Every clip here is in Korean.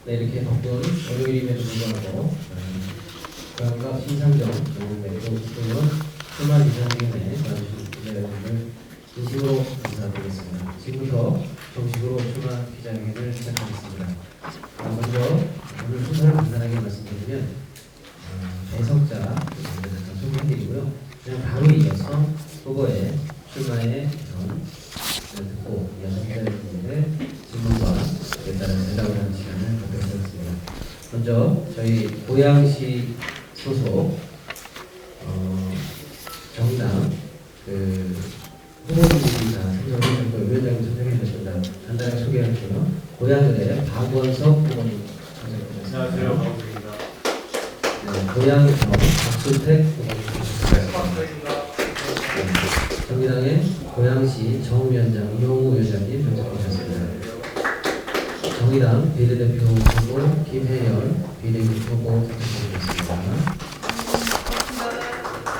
네, 이렇게 바쁜 월요일임에도 불구하고 고향과 심상정 전국내도 국회의원 출마 기자회견에 나와주신 기자 여러분들 진심으로 감사드리겠습니다. 지금부터 정식으로 출마 기자회견을 시작하겠습니다. 먼저 오늘 순서를 간단하게 말씀드리면 배석자 소개해드리고요. 그냥 바로 이어서 후보의 출마의 개성을 듣고 이어서 기자여러분들의 질문과 따른 대답을 하는 시간을 갖도록 하겠습니다. 먼저 저희 고양시 소속 정당 후보님이 다 선정해주셨고 위원장님 선정해주셨습니다. 간단하게 소개할게요. 고양을의 박원석 후보님 안녕하세요. 박원석입니다. 네, 고양의 박수택 후보님 정의당의 고양시 정위원장 이용우 위원장님 선정해주셨습니다. 정의당 비례대표 후보 김혜연 비례대표 후보 선정해주셨습니다.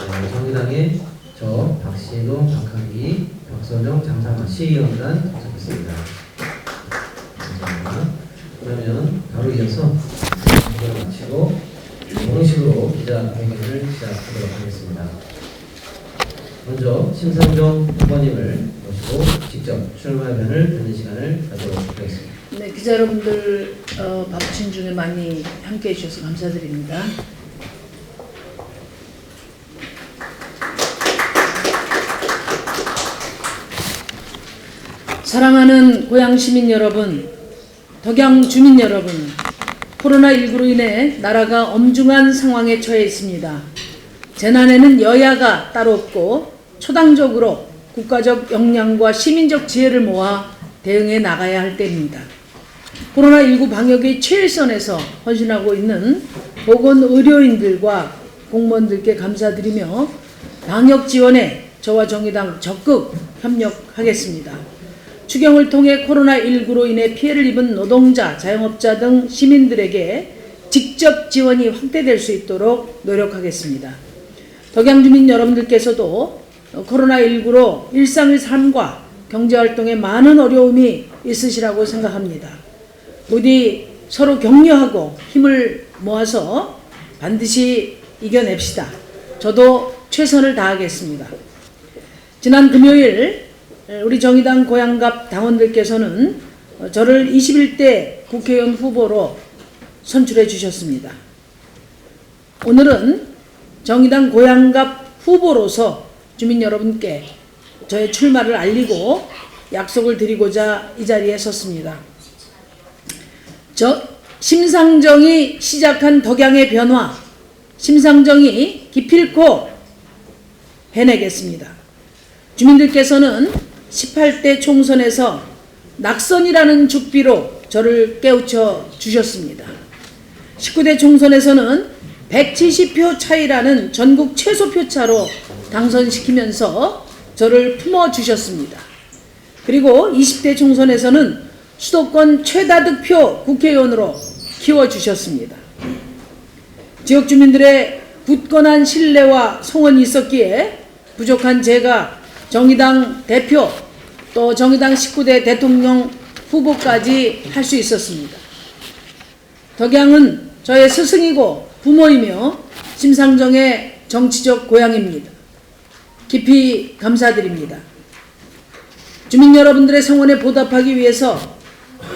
네, 정의당의 저 박신호, 박한기, 박선정, 장상화 시의원단 선정했습니다. 감사합니다. 그러면 바로 이어서 발표를 마치고 정식으로 기자회견을 시작하도록 하겠습니다. 먼저 심상정 후보님을 모시고 직접 출마변을 듣는 시간을 가지도록 하겠습니다. 네, 기자 여러분들 바쁘신 중에 많이 함께해 주셔서 감사드립니다. 사랑하는 고양 시민 여러분, 덕양 주민 여러분, 코로나19로 인해 나라가 엄중한 상황에 처해 있습니다. 재난에는 여야가 따로 없고 초당적으로 국가적 역량과 시민적 지혜를 모아 대응해 나가야 할 때입니다. 코로나19 방역의 최일선에서 헌신하고 있는 보건의료인들과 공무원들께 감사드리며 방역 지원에 저와 정의당 적극 협력하겠습니다. 추경을 통해 코로나19로 인해 피해를 입은 노동자, 자영업자 등 시민들에게 직접 지원이 확대될 수 있도록 노력하겠습니다. 덕양 주민 여러분들께서도 코로나19로 일상의 삶과 경제활동에 많은 어려움이 있으시라고 생각합니다. 부디 서로 격려하고 힘을 모아서 반드시 이겨냅시다. 저도 최선을 다하겠습니다. 지난 금요일 우리 정의당 고양갑 당원들께서는 저를 21대 국회의원 후보로 선출해 주셨습니다. 오늘은 정의당 고양갑 후보로서 주민 여러분께 저의 출마를 알리고 약속을 드리고자 이 자리에 섰습니다. 심상정이 시작한 덕양의 변화, 심상정이 기필코 해내겠습니다. 주민들께서는 18대 총선에서 낙선이라는 죽비로 저를 깨우쳐 주셨습니다. 19대 총선에서는 170표 차이라는 전국 최소 표차로 당선시키면서 저를 품어주셨습니다. 그리고 20대 총선에서는 수도권 최다득표 국회의원으로 키워주셨습니다. 지역 주민들의 굳건한 신뢰와 성원이 있었기에 부족한 제가 정의당 대표 또 정의당 19대 대통령 후보까지 할 수 있었습니다. 덕양은 저의 스승이고 부모이며 심상정의 정치적 고향입니다. 깊이 감사드립니다. 주민 여러분들의 성원에 보답하기 위해서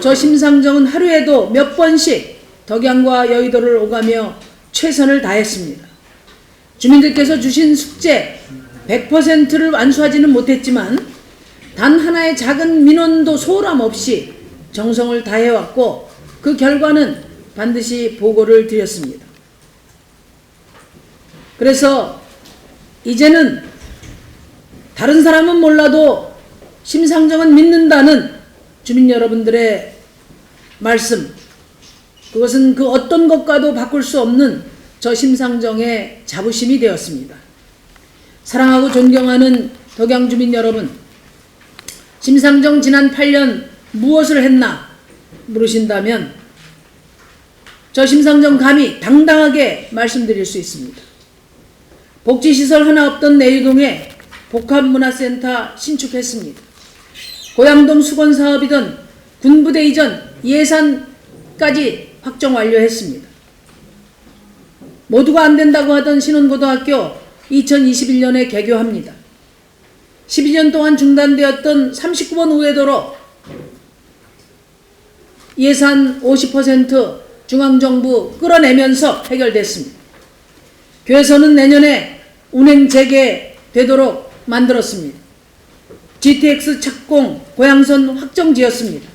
저 심상정은 하루에도 몇 번씩 덕양과 여의도를 오가며 최선을 다했습니다. 주민들께서 주신 숙제 100%를 완수하지는 못했지만 단 하나의 작은 민원도 소홀함 없이 정성을 다해왔고 그 결과는 반드시 보고를 드렸습니다. 그래서 이제는 다른 사람은 몰라도 심상정은 믿는다는 주민 여러분들의 말씀, 그것은 그 어떤 것과도 바꿀 수 없는 저 심상정의 자부심이 되었습니다. 사랑하고 존경하는 덕양 주민 여러분, 심상정 지난 8년 무엇을 했나 물으신다면 저 심상정 감히 당당하게 말씀드릴 수 있습니다. 복지시설 하나 없던 내유동에 복합문화센터 신축했습니다. 고양동 수건사업이든 군부대 이전 예산까지 확정 완료했습니다. 모두가 안 된다고 하던 신원고등학교 2021년에 개교합니다. 12년 동안 중단되었던 39번 우회도로 예산 50% 중앙정부 끌어내면서 해결됐습니다. 교회에서는 내년에 운행 재개되도록 만들었습니다. GTX 착공 고양선 확정지었습니다.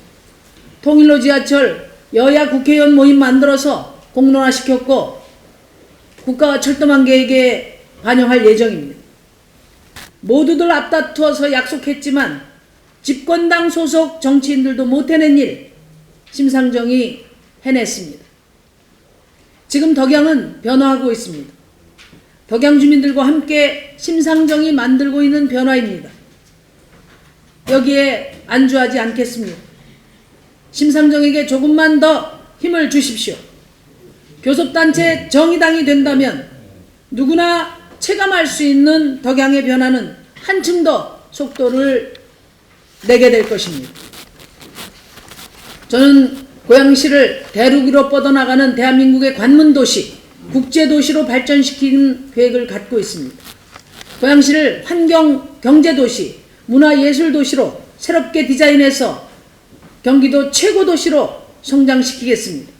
통일로 지하철 여야 국회의원 모임 만들어서 공론화시켰고 국가 철도망 계획에 반영할 예정입니다. 모두들 앞다투어서 약속했지만 집권당 소속 정치인들도 못 해낸 일 심상정이 해냈습니다. 지금 덕양은 변화하고 있습니다. 덕양 주민들과 함께 심상정이 만들고 있는 변화입니다. 여기에 안주하지 않겠습니다. 심상정에게 조금만 더 힘을 주십시오. 교섭단체 정의당이 된다면 누구나 체감할 수 있는 덕양의 변화는 한층 더 속도를 내게 될 것입니다. 저는 고양시를 대륙 위로 뻗어나가는 대한민국의 관문도시, 국제도시로 발전시키는 계획을 갖고 있습니다. 고양시를 환경 경제도시, 문화예술도시로 새롭게 디자인해서 경기도 최고도시로 성장시키겠습니다.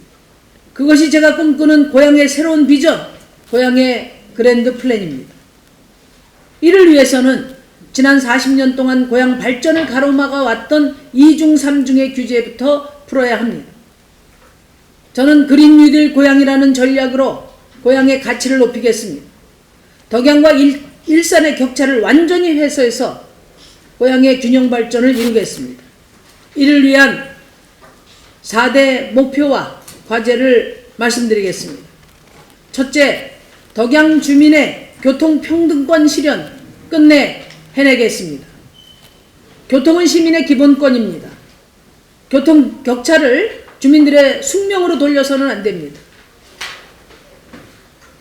그것이 제가 꿈꾸는 고양의 새로운 비전, 고양의 그랜드 플랜입니다. 이를 위해서는 지난 40년 동안 고양 발전을 가로막아 왔던 2중 3중의 규제부터 풀어야 합니다. 저는 그린 뉴딜 고양이라는 전략으로 고양의 가치를 높이겠습니다. 덕양과 일산의 격차를 완전히 해소해서 고양의 균형 발전을 이루겠습니다. 이를 위한 4대 목표와 과제를 말씀드리겠습니다. 첫째, 덕양 주민의 교통평등권 실현 끝내 해내겠습니다. 교통은 시민의 기본권입니다. 교통 격차를 주민들의 숙명으로 돌려서는 안 됩니다.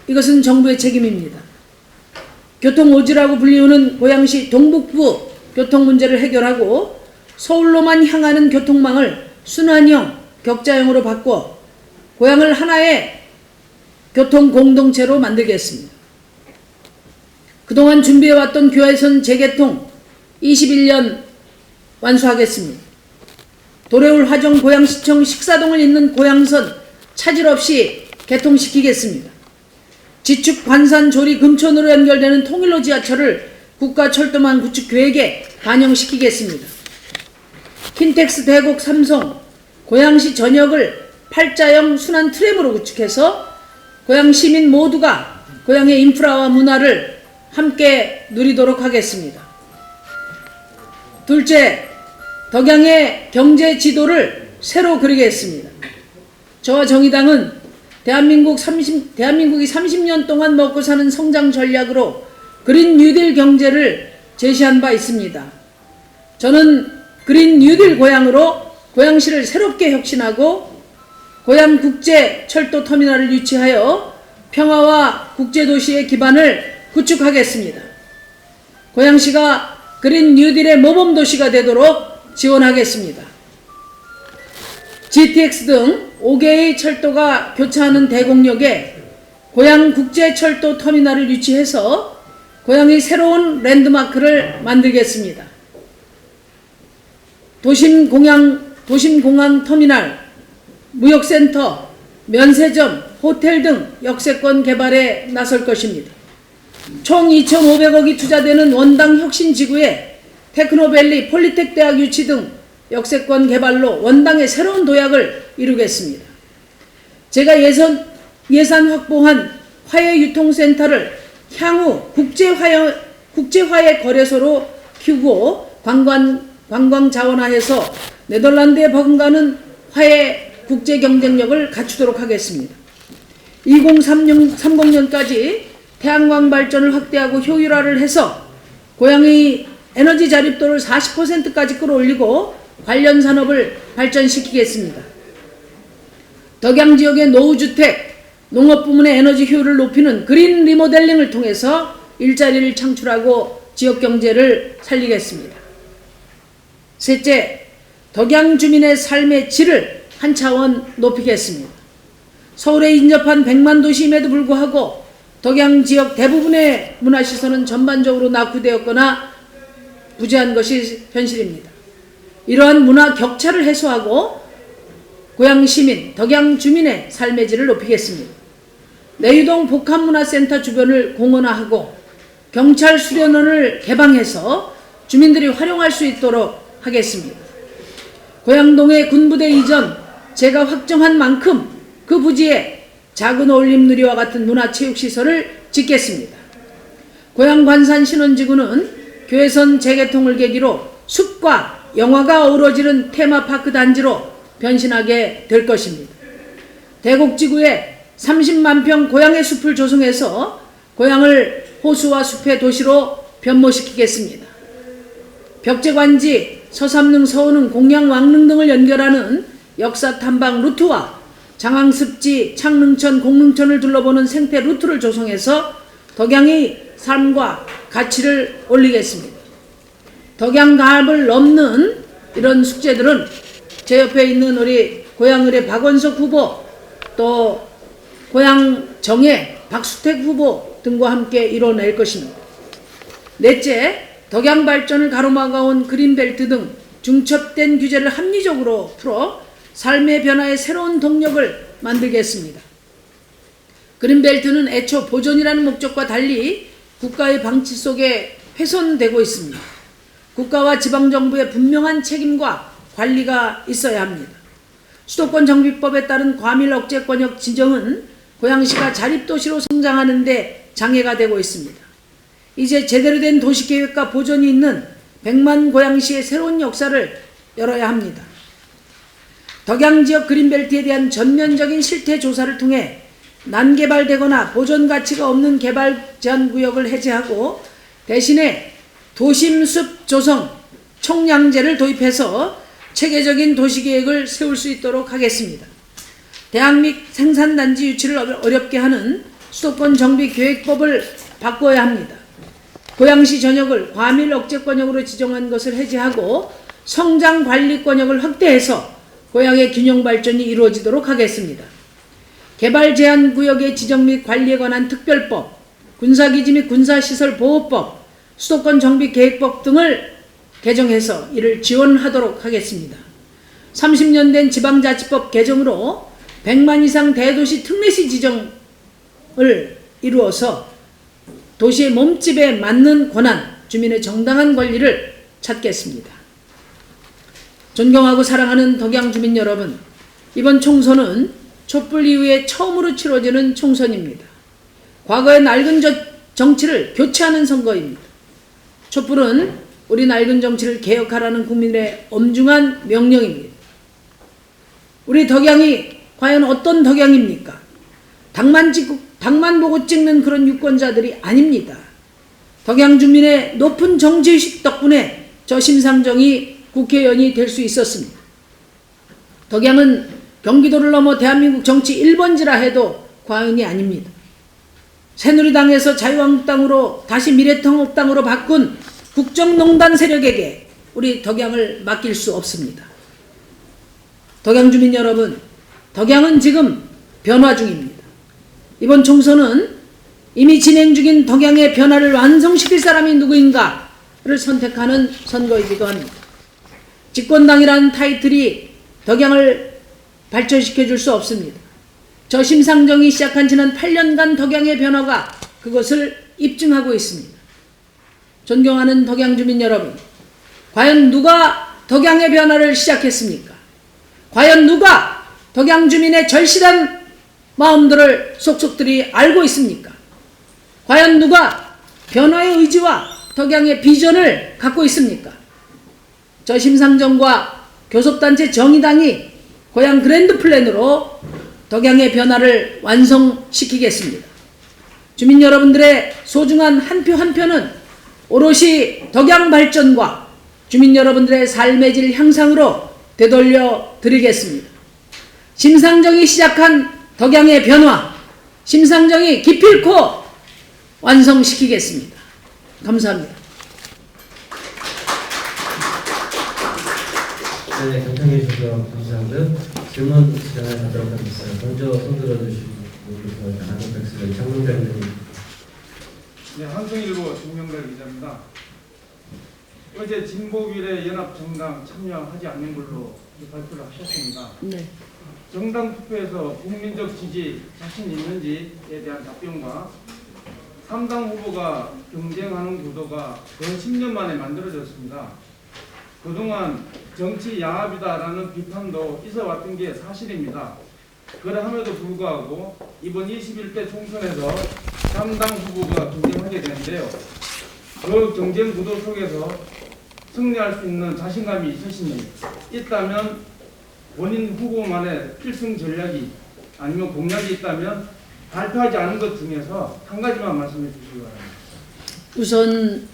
이것은 정부의 책임입니다. 교통오지라고 불리우는 고양시 동북부 교통 문제를 해결하고 서울로만 향하는 교통망을 순환형, 격자형으로 바꿔 고양을 하나의 교통 공동체로 만들겠습니다. 그동안 준비해왔던 교회선 재개통 21년 완수하겠습니다. 도래울 화정 고양시청 식사동을 잇는 고양선 차질 없이 개통시키겠습니다. 지축 관산 조리 금천으로 연결되는 통일로 지하철을 국가철도망 구축 계획에 반영시키겠습니다. 킨텍스 대곡 삼성 고양시 전역을 팔자형 순환 트램으로 구축해서 고양 시민 모두가 고양의 인프라와 문화를 함께 누리도록 하겠습니다. 둘째, 덕양의 경제 지도를 새로 그리겠습니다. 저와 정의당은 대한민국이 30년 동안 먹고 사는 성장 전략으로 그린 뉴딜 경제를 제시한 바 있습니다. 저는 그린 뉴딜 고양으로 고양시를 새롭게 혁신하고 고양 국제 철도 터미널을 유치하여 평화와 국제도시의 기반을 구축하겠습니다. 고양시가 그린 뉴딜의 모범도시가 되도록 지원하겠습니다. GTX 등 5개의 철도가 교차하는 대곡역에 고양 국제철도 터미널을 유치해서 고양의 새로운 랜드마크를 만들겠습니다. 도심공항 터미널, 무역센터, 면세점, 호텔 등 역세권 개발에 나설 것입니다. 총 2,500억이 투자되는 원당 혁신지구에 테크노밸리, 폴리텍 대학 유치 등 역세권 개발로 원당의 새로운 도약을 이루겠습니다. 제가 예산 확보한 화해유통센터를 향후 국제화해 거래소로 키우고 관광 자원화해서 네덜란드에 버금가는 화해 국제 경쟁력을 갖추도록 하겠습니다. 2030년까지 태양광 발전을 확대하고 효율화를 해서 고양의 에너지 자립도를 40%까지 끌어올리고 관련 산업을 발전시키겠습니다. 덕양 지역의 노후주택, 농업 부문의 에너지 효율을 높이는 그린 리모델링을 통해서 일자리를 창출하고 지역 경제를 살리겠습니다. 셋째, 덕양 주민의 삶의 질을 한 차원 높이겠습니다. 서울에 인접한 100만 도시임에도 불구하고 덕양 지역 대부분의 문화시설은 전반적으로 낙후되었거나 부재한 것이 현실입니다. 이러한 문화 격차를 해소하고 고양 시민, 덕양 주민의 삶의 질을 높이겠습니다. 내유동 복합문화센터 주변을 공원화하고 경찰 수련원을 개방해서 주민들이 활용할 수 있도록 하겠습니다. 고양동의 군부대 이전 제가 확정한 만큼 그 부지에 작은 어울림 누리와 같은 문화체육시설을 짓겠습니다. 고양 관산 신원지구는 교회선 재개통을 계기로 숲과 영화가 어우러지는 테마파크 단지로 변신하게 될 것입니다. 대곡지구에 30만 평 고양의 숲을 조성해서 고양을 호수와 숲의 도시로 변모시키겠습니다. 벽제관지, 서삼릉, 서운흥, 공양, 왕릉 등을 연결하는 역사 탐방 루트와 장항습지, 창릉천, 공릉천을 둘러보는 생태 루트를 조성해서 덕양의 삶과 가치를 올리겠습니다. 덕양갑을 넘는 이런 숙제들은 제 옆에 있는 우리 고양을의 박원석 후보, 또 고양정의 박수택 후보 등과 함께 이뤄낼 것입니다. 넷째, 덕양 발전을 가로막아온 그린벨트 등 중첩된 규제를 합리적으로 풀어 삶의 변화에 새로운 동력을 만들겠습니다. 그린벨트는 애초 보존이라는 목적과 달리 국가의 방치 속에 훼손되고 있습니다. 국가와 지방정부의 분명한 책임과 관리가 있어야 합니다. 수도권 정비법에 따른 과밀 억제권역 지정은 고양시가 자립도시로 성장하는 데 장애가 되고 있습니다. 이제 제대로 된 도시계획과 보존이 있는 100만 고양시의 새로운 역사를 열어야 합니다. 덕양지역 그린벨트에 대한 전면적인 실태조사를 통해 난개발되거나 보존가치가 없는 개발 제한구역을 해제하고 대신에 도심숲 조성 총량제를 도입해서 체계적인 도시계획을 세울 수 있도록 하겠습니다. 대학 및 생산단지 유치를 어렵게 하는 수도권 정비계획법을 바꿔야 합니다. 고양시 전역을 과밀 억제권역으로 지정한 것을 해제하고 성장관리권역을 확대해서 고양의 균형 발전이 이루어지도록 하겠습니다. 개발 제한 구역의 지정 및 관리에 관한 특별법, 군사기지 및 군사시설보호법, 수도권 정비계획법 등을 개정해서 이를 지원하도록 하겠습니다. 30년 된 지방자치법 개정으로 100만 이상 대도시 특례시 지정을 이루어서 도시의 몸집에 맞는 권한, 주민의 정당한 권리를 찾겠습니다. 존경하고 사랑하는 덕양 주민 여러분, 이번 총선은 촛불 이후에 처음으로 치러지는 총선입니다. 과거의 낡은 정치를 교체하는 선거입니다. 촛불은 우리 낡은 정치를 개혁하라는 국민의 엄중한 명령입니다. 우리 덕양이 과연 어떤 덕양입니까? 당만 보고 찍는 그런 유권자들이 아닙니다. 덕양 주민의 높은 정치의식 덕분에 저 심상정이 국회의원이 될 수 있었습니다. 덕양은 경기도를 넘어 대한민국 정치 1번지라 해도 과언이 아닙니다. 새누리당에서 자유한국당으로 다시 미래통합당으로 바꾼 국정농단 세력에게 우리 덕양을 맡길 수 없습니다. 덕양 주민 여러분, 덕양은 지금 변화 중입니다. 이번 총선은 이미 진행 중인 덕양의 변화를 완성시킬 사람이 누구인가를 선택하는 선거이기도 합니다. 집권당이라는 타이틀이 덕양을 발전시켜 줄 수 없습니다. 저 심상정이 시작한 지난 8년간 덕양의 변화가 그것을 입증하고 있습니다. 존경하는 덕양 주민 여러분, 과연 누가 덕양의 변화를 시작했습니까? 과연 누가 덕양 주민의 절실한 마음들을 속속들이 알고 있습니까? 과연 누가 변화의 의지와 덕양의 비전을 갖고 있습니까? 저 심상정과 교섭단체 정의당이 고양 그랜드 플랜으로 덕양의 변화를 완성시키겠습니다. 주민 여러분들의 소중한 한 표 한 표는 오롯이 덕양 발전과 주민 여러분들의 삶의 질 향상으로 되돌려 드리겠습니다. 심상정이 시작한 덕양의 변화, 심상정이 기필코 완성시키겠습니다. 감사합니다. 네, 경청해 주셔서 감사하고요. 질문 시간을 갖도록 하겠습니다. 먼저 손 들어주시고 나노백스의 장명대 의원님. 네, 한성일보 정명달 기자입니다. 어제 진보비례 연합정당 참여하지 않는 걸로 발표를 하셨습니다. 네. 정당 투표에서 국민적 지지 자신 있는지에 대한 답변과 3당 후보가 경쟁하는 구도가 거의 10년 만에 만들어졌습니다. 그동안 정치 야합이다라는 비판도 있어왔던 게 사실입니다. 그러함에도 불구하고 이번 21대 총선에서 3당 후보가 경쟁하게 되는데요. 그 경쟁 구도 속에서 승리할 수 있는 자신감이 있으신지, 있다면 본인 후보만의 필승 전략이 아니면 공약이 있다면 발표하지 않은 것 중에서 한 가지만 말씀해 주시기 바랍니다. 우선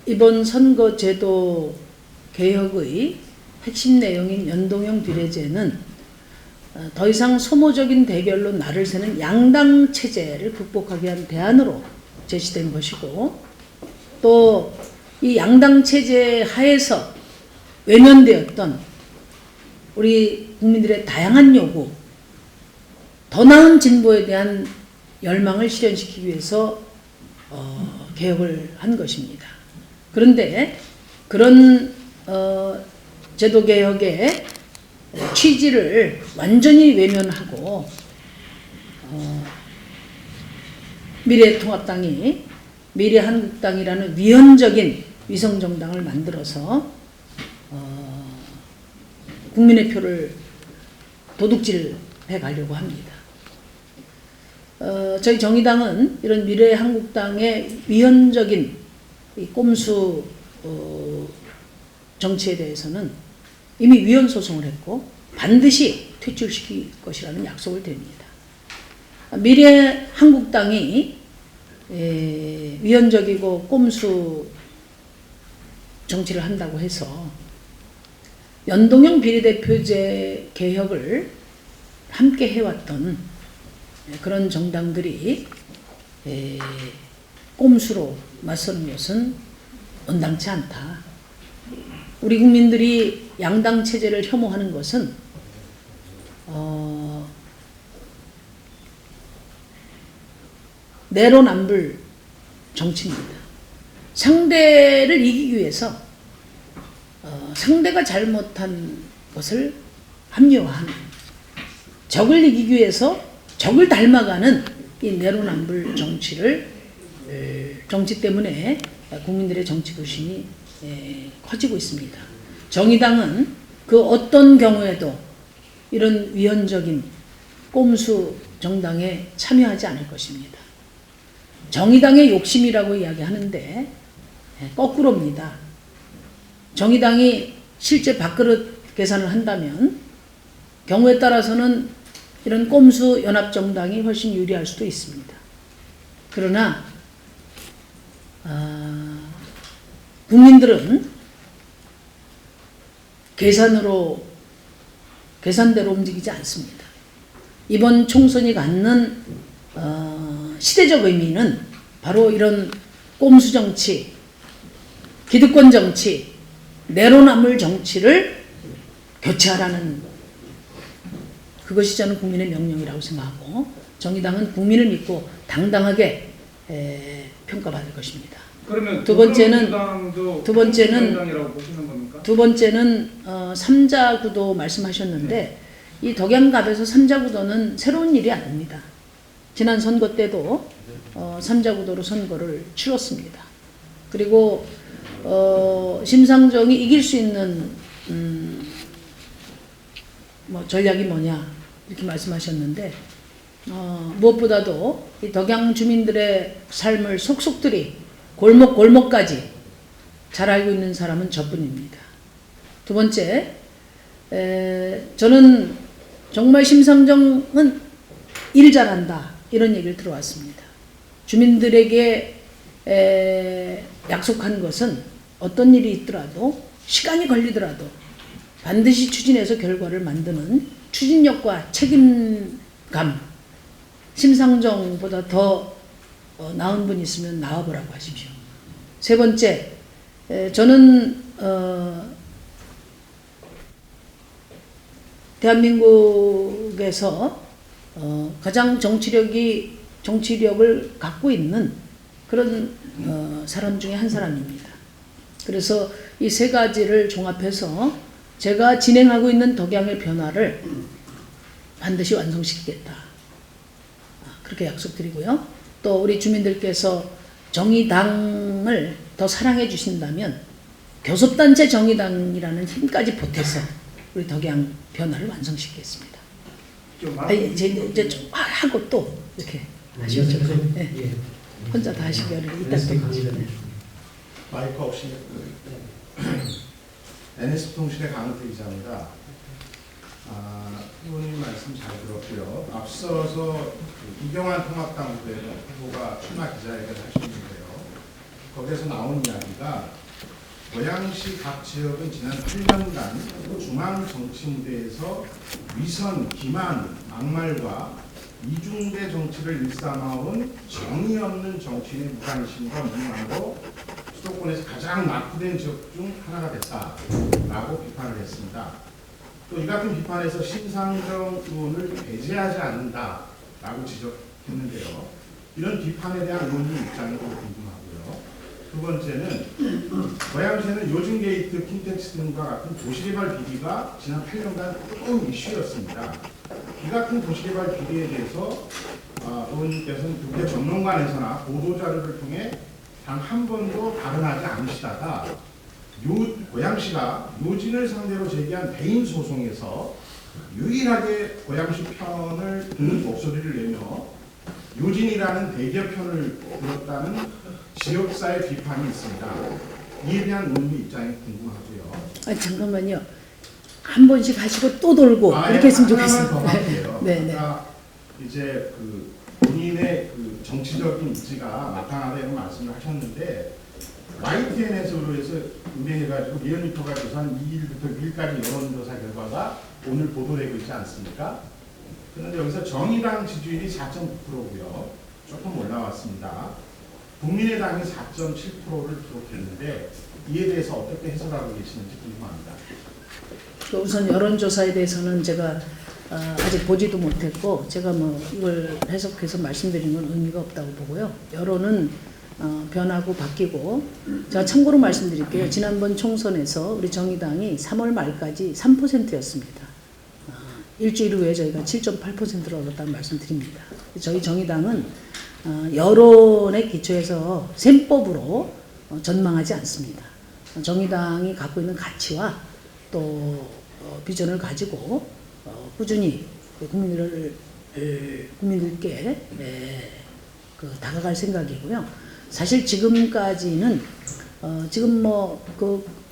이번 선거제도 개혁의 핵심 내용인 연동형 비례제는 더 이상 소모적인 대결로 날을 새는 양당 체제를 극복하기 위한 대안으로 제시된 것이고, 또 이 양당 체제 하에서 외면되었던 우리 국민들의 다양한 요구, 더 나은 진보에 대한 열망을 실현시키기 위해서 개혁을 한 것입니다. 그런데 그런 제도개혁의 취지를 완전히 외면하고 미래통합당이 미래한국당이라는 위헌적인 위성정당을 만들어서 국민의 표를 도둑질해 가려고 합니다. 저희 정의당은 이런 미래한국당의 위헌적인 이 꼼수 정치에 대해서는 이미 위헌 소송을 했고 반드시 퇴출시킬 것이라는 약속을 드립니다. 미래한국당이 위헌적이고 꼼수 정치를 한다고 해서 연동형 비례대표제 개혁을 함께 해왔던 그런 정당들이 꼼수로 맞서는 것은 온당치 않다. 우리 국민들이 양당 체제를 혐오하는 것은 내로남불 정치입니다. 상대를 이기기 위해서 상대가 잘못한 것을 합리화하는, 적을 이기기 위해서 적을 닮아가는 이 내로남불 정치 때문에 국민들의 정치 불신이 커지고 있습니다. 정의당은 그 어떤 경우에도 이런 위헌적인 꼼수 정당에 참여하지 않을 것입니다. 정의당의 욕심이라고 이야기하는데 거꾸로입니다. 정의당이 실제 밥그릇 계산을 한다면 경우에 따라서는 이런 꼼수 연합정당이 훨씬 유리할 수도 있습니다. 그러나 국민들은 계산대로 움직이지 않습니다. 이번 총선이 갖는 시대적 의미는 바로 이런 꼼수 정치, 기득권 정치, 내로남불 정치를 교체하라는, 그것이 저는 국민의 명령이라고 생각하고 정의당은 국민을 믿고 당당하게 평가받을 것입니다. 그러면 두 번째는 두 번째는 삼자 구도 말씀하셨는데 이 덕양갑에서 삼자 구도는 새로운 일이 아닙니다. 지난 선거 때도 삼자 구도로 선거를 치렀습니다. 그리고 심상정이 이길 수 있는 전략이 뭐냐 이렇게 말씀하셨는데 무엇보다도 이 덕양 주민들의 삶을 속속들이 골목골목까지 잘 알고 있는 사람은 저뿐입니다. 두 번째, 저는 정말 심상정은 일 잘한다 이런 얘기를 들어왔습니다. 주민들에게 약속한 것은 어떤 일이 있더라도 시간이 걸리더라도 반드시 추진해서 결과를 만드는 추진력과 책임감, 심상정보다 더 나은 분이 있으면 나와보라고 하십시오. 세 번째, 저는 대한민국에서 가장 정치력을 갖고 있는 그런 사람 중에 한 사람입니다. 그래서 이 세 가지를 종합해서 제가 진행하고 있는 덕양의 변화를 반드시 완성시키겠다. 그렇게 약속드리고요. 또 우리 주민들께서 정의당을 더 사랑해 주신다면 교섭단체 정의당이라는 힘까지 보태서 우리 덕양 변화를 완성시키겠습니다. 이제 좀 하고 또 이렇게 하시죠. 네. 예. 혼자 다 하시기를 이따 또 마이크 없이 NS통신의 강은태 기자입니다. 후보님 말씀 잘 들었고요. 앞서서 이경환 통합당 후보가 출마 기자회견을 하셨는데요. 거기에서 나온 이야기가 고양시 각 지역은 지난 8년간 중앙 정치 무대에서 위선, 기만, 막말과 이중대 정치를 일삼아온 정의 없는 정치인의 무관심과 무능함으로 수도권에서 가장 낙후된 지역 중 하나가 됐다라고 비판을 했습니다. 또 이 같은 비판에서 심상정 의원을 배제하지 않는다라고 지적했는데요. 이런 비판에 대한 의원님 입장이 궁금하고요. 두 번째는 고양시에는 요즘 게이트, 킨텍스 등과 같은 도시개발 비리가 지난 8년간 뜨거운 이슈였습니다. 이 같은 도시개발 비리에 대해서 의원님께서는 국회 전문관에서나 보도자료를 통해 단 한 번도 발언하지 않으시다가 고양시가 요진을 상대로 제기한 배임 소송에서 유일하게 고양시 편을 듣는 목소리를 내며 요진이라는 대기업 편을 들었다는 지역사회 비판이 있습니다. 이에 대한 의원님 입장이 궁금하고요. 잠깐만요. 한 번씩 하시고 또 돌고 이렇게 했으면 좋겠어요. 하나만 더 할게요. 네, 네. 그러니까 이제 본인의 정치적인 입지가 나타나다는 말씀을 하셨는데 YTN에서 해서 운행해가지고 리얼미터가 조사한 2일부터 6일까지 여론조사 결과가 오늘 보도되고 있지 않습니까? 그런데 여기서 정의당 지지율이 4.9%고요. 조금 올라왔습니다. 국민의당이 4.7%를 기록했는데 이에 대해서 어떻게 해석하고 계시는지 궁금합니다. 우선 여론조사에 대해서는 제가 아직 보지도 못했고 제가 이걸 해석해서 말씀드리는 건 의미가 없다고 보고요. 여론은 변하고 바뀌고 제가 참고로 말씀드릴게요. 지난번 총선에서 우리 정의당이 3월 말까지 3%였습니다. 일주일 후에 저희가 7.8%를 얻었다는 말씀드립니다. 저희 정의당은 여론의 기초에서 셈법으로 전망하지 않습니다. 정의당이 갖고 있는 가치와 또 비전을 가지고 꾸준히 국민들께 다가갈 생각이고요. 사실 지금까지는 지금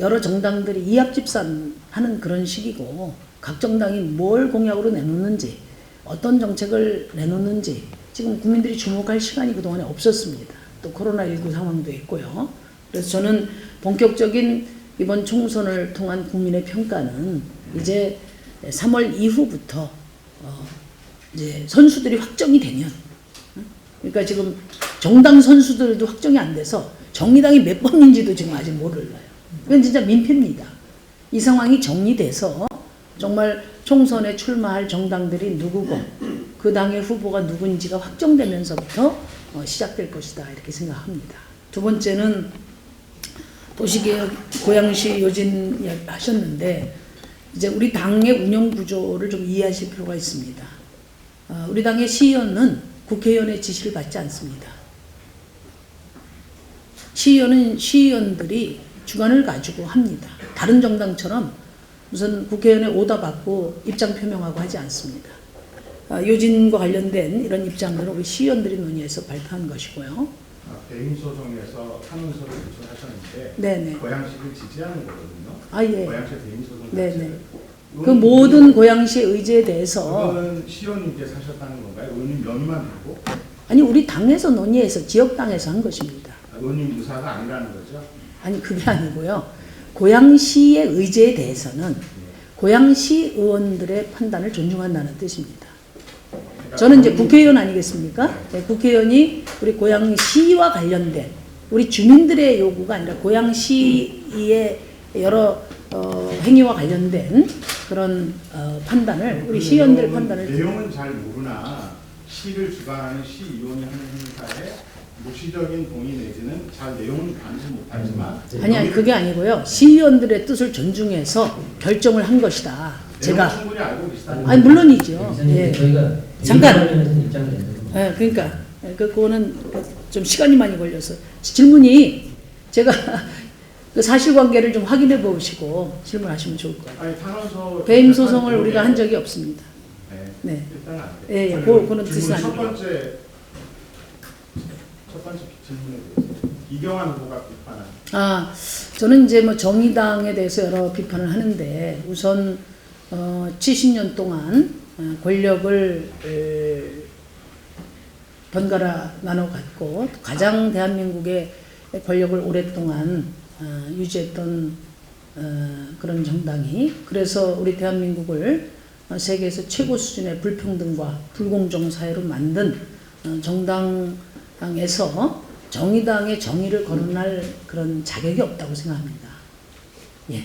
여러 정당들이 이합집산하는 그런 시기고 각 정당이 뭘 공약으로 내놓는지 어떤 정책을 내놓는지 지금 국민들이 주목할 시간이 그동안에 없었습니다. 또 코로나19 상황도 있고요. 그래서 저는 본격적인 이번 총선을 통한 국민의 평가는 이제 3월 이후부터 이제 선수들이 확정이 되면, 그러니까 지금 정당 선수들도 확정이 안 돼서 정의당이 몇 번인지도 지금 아직 몰라요. 그건 진짜 민폐입니다. 이 상황이 정리돼서 정말 총선에 출마할 정당들이 누구고 그 당의 후보가 누군지가 확정되면서부터 시작될 것이다 이렇게 생각합니다. 두 번째는 도시개혁 고양시 요진 이야기 하셨는데 이제 우리 당의 운영 구조를 좀 이해하실 필요가 있습니다. 우리 당의 시의원은 국회의원의 지시를 받지 않습니다. 시의원은 시의원들이 주관을 가지고 합니다. 다른 정당처럼 우선 국회의원의 오더 받고 입장 표명하고 하지 않습니다. 요진과 관련된 이런 입장들은 우리 시의원들이 논의해서 발표한 것이고요. 배임 소송에서 탄원서를 제출하셨는데 네네. 고양시를 지지하는 거거든요. 예. 고양시 배임 소송 네네. 그 모든 고양시 의제에 대해서 그건 시의원님께서 하셨다는 건가요? 의원님 명의만 들고? 아니 우리 당에서 논의해서 지역당에서 한 것입니다. 의원님 의사가 아니라는 거죠? 아니 그게 아니고요. 고양시의 의제에 대해서는 고양시 의원들의 판단을 존중한다는 뜻입니다. 저는 이제 국회의원 아니겠습니까? 네, 국회의원이 우리 고양시와 관련된 우리 주민들의 요구가 아니라 고양시의 여러 행위와 관련된 그런 판단을 우리 시의원들 판단을 내용은 잘 모르나 시를 주관하는 시의원이 하는 행사에 무시적인 동의 내지는 잘 내용은 알지 못하지만 아니 그게 아니고요. 시의원들의 뜻을 존중해서 결정을 한 것이다. 제가 충분히 알고 계시다. 아니 물론이죠. 예. 저희가 잠깐. 관련해서 입장을 내는 예, 그러니까 그거는 좀 시간이 많이 걸려서 질문이 제가 그 사실관계를 좀 확인해 보시고 질문하시면 좋을 것 같아요. 아니 탄원서 배임 소송을 우리가 한 적이 없습니다. 네. 네. 일단 안 돼. 예, 예, 그거는 뜻은 첫 아니고. 첫 번째 질문에 대해서 이경환 후보가 비판한 저는 이제 뭐 정의당에 대해서 여러 비판을 하는데 우선 70년 동안 권력을 번갈아 나눠 갖고 가장 대한민국의 권력을 오랫동안 유지했던 그런 정당이 그래서 우리 대한민국을 세계에서 최고 수준의 불평등과 불공정 사회로 만든 정당에서 정의당의 정의를 거론할 그런 자격이 없다고 생각합니다. 예.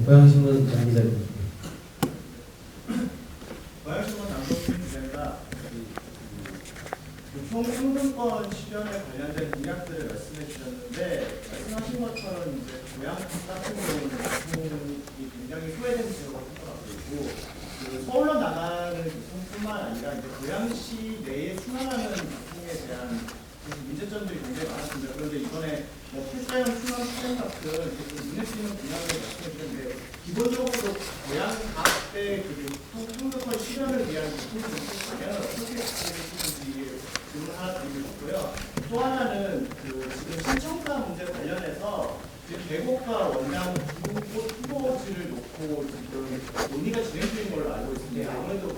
고양신문 장기자님. 고양신문 남동진 기자가 교통상품권 실현에 관련된 공약들을 말씀해 주셨는데 말씀하신 것처럼 이제 고양 같은 경우는 교통이 굉장히 소외된 지역을 선택하고 있고 그 서울로 나가는 교통뿐만 아니라 이제 고양시 내에 순환하는 교통에 대한 문제점들이 굉장히 많았습니다. 그런데 이번에 뭐 필사형 순환 수행 같은 눈에 띄는 공약을 말씀해 주셨는데 기본적으로 고양 각대 교통상품권 실현을 위한 교통정책 방향을 어떻게 가져가실지 질문 하나 드리고 싶고요. 또 하나는 지금 신청사 문제 관련해서 지금 계곡과 원장 두 곳 후보지를 놓고 지금 논의가 진행 중인 걸로 알고 있습니다. 아무래도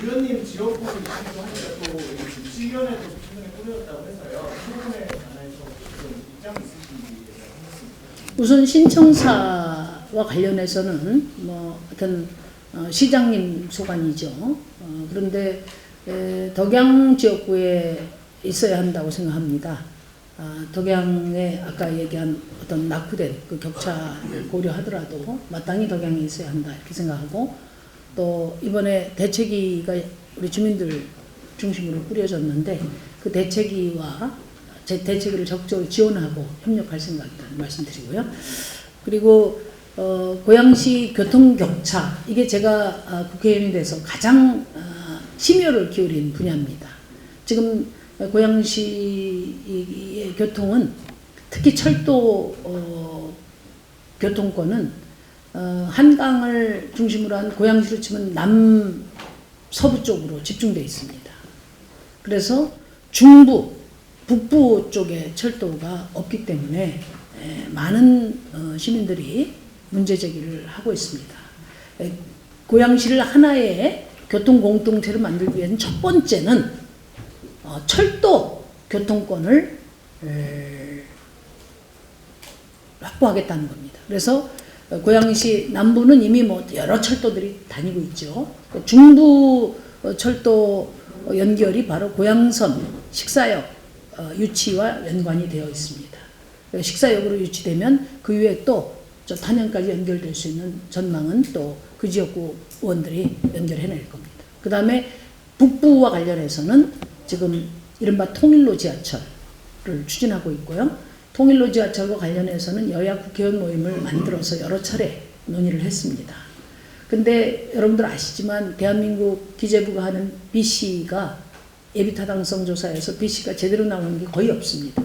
의원님 지역구를 이슈도 하니까 또 주시위원회도 충분히 꾸렸다고 해서요. 이 부분에 관해서 좀 입장이 있으신지 말씀드립니다. 우선 신청사와 관련해서는 뭐 하여튼 시장님 소관이죠. 그런데 덕양 지역구에 있어야 한다고 생각합니다. 덕양에 아까 얘기한 어떤 낙후된 그 격차를 고려하더라도 마땅히 덕양에 있어야 한다 이렇게 생각하고 또 이번에 대책위가 우리 주민들 중심으로 꾸려졌는데 그 대책위와 대책위를 적극적으로 지원하고 협력할 생각이라는 말씀드리고요. 그리고 고양시 교통격차 이게 제가 국회의원이 돼서 가장 심혈을 기울인 분야입니다. 지금 고양시의 교통은 특히 철도 교통권은 한강을 중심으로 한 고양시로 치면 남서부 쪽으로 집중되어 있습니다. 그래서 중부, 북부 쪽에 철도가 없기 때문에 많은 시민들이 문제 제기를 하고 있습니다. 고양시를 하나의 교통 공동체를 만들기 위해서는 첫 번째는 철도 교통권을 확보하겠다는 겁니다. 그래서 고양시 남부는 이미 뭐 여러 철도들이 다니고 있죠. 중부 철도 연결이 바로 고양선 식사역 유치와 연관이 되어 있습니다. 식사역으로 유치되면 그 위에 또 저 탄현까지 연결될 수 있는 전망은 또 그 지역구 의원들이 연결해낼 겁니다. 그 다음에 북부와 관련해서는 지금 이른바 통일로 지하철을 추진하고 있고요. 통일로 지하철과 관련해서는 여야 국회의원 모임을 만들어서 여러 차례 논의를 했습니다. 근데 여러분들 아시지만 대한민국 기재부가 하는 BC가 예비타당성 조사에서 BC가 제대로 나오는 게 거의 없습니다.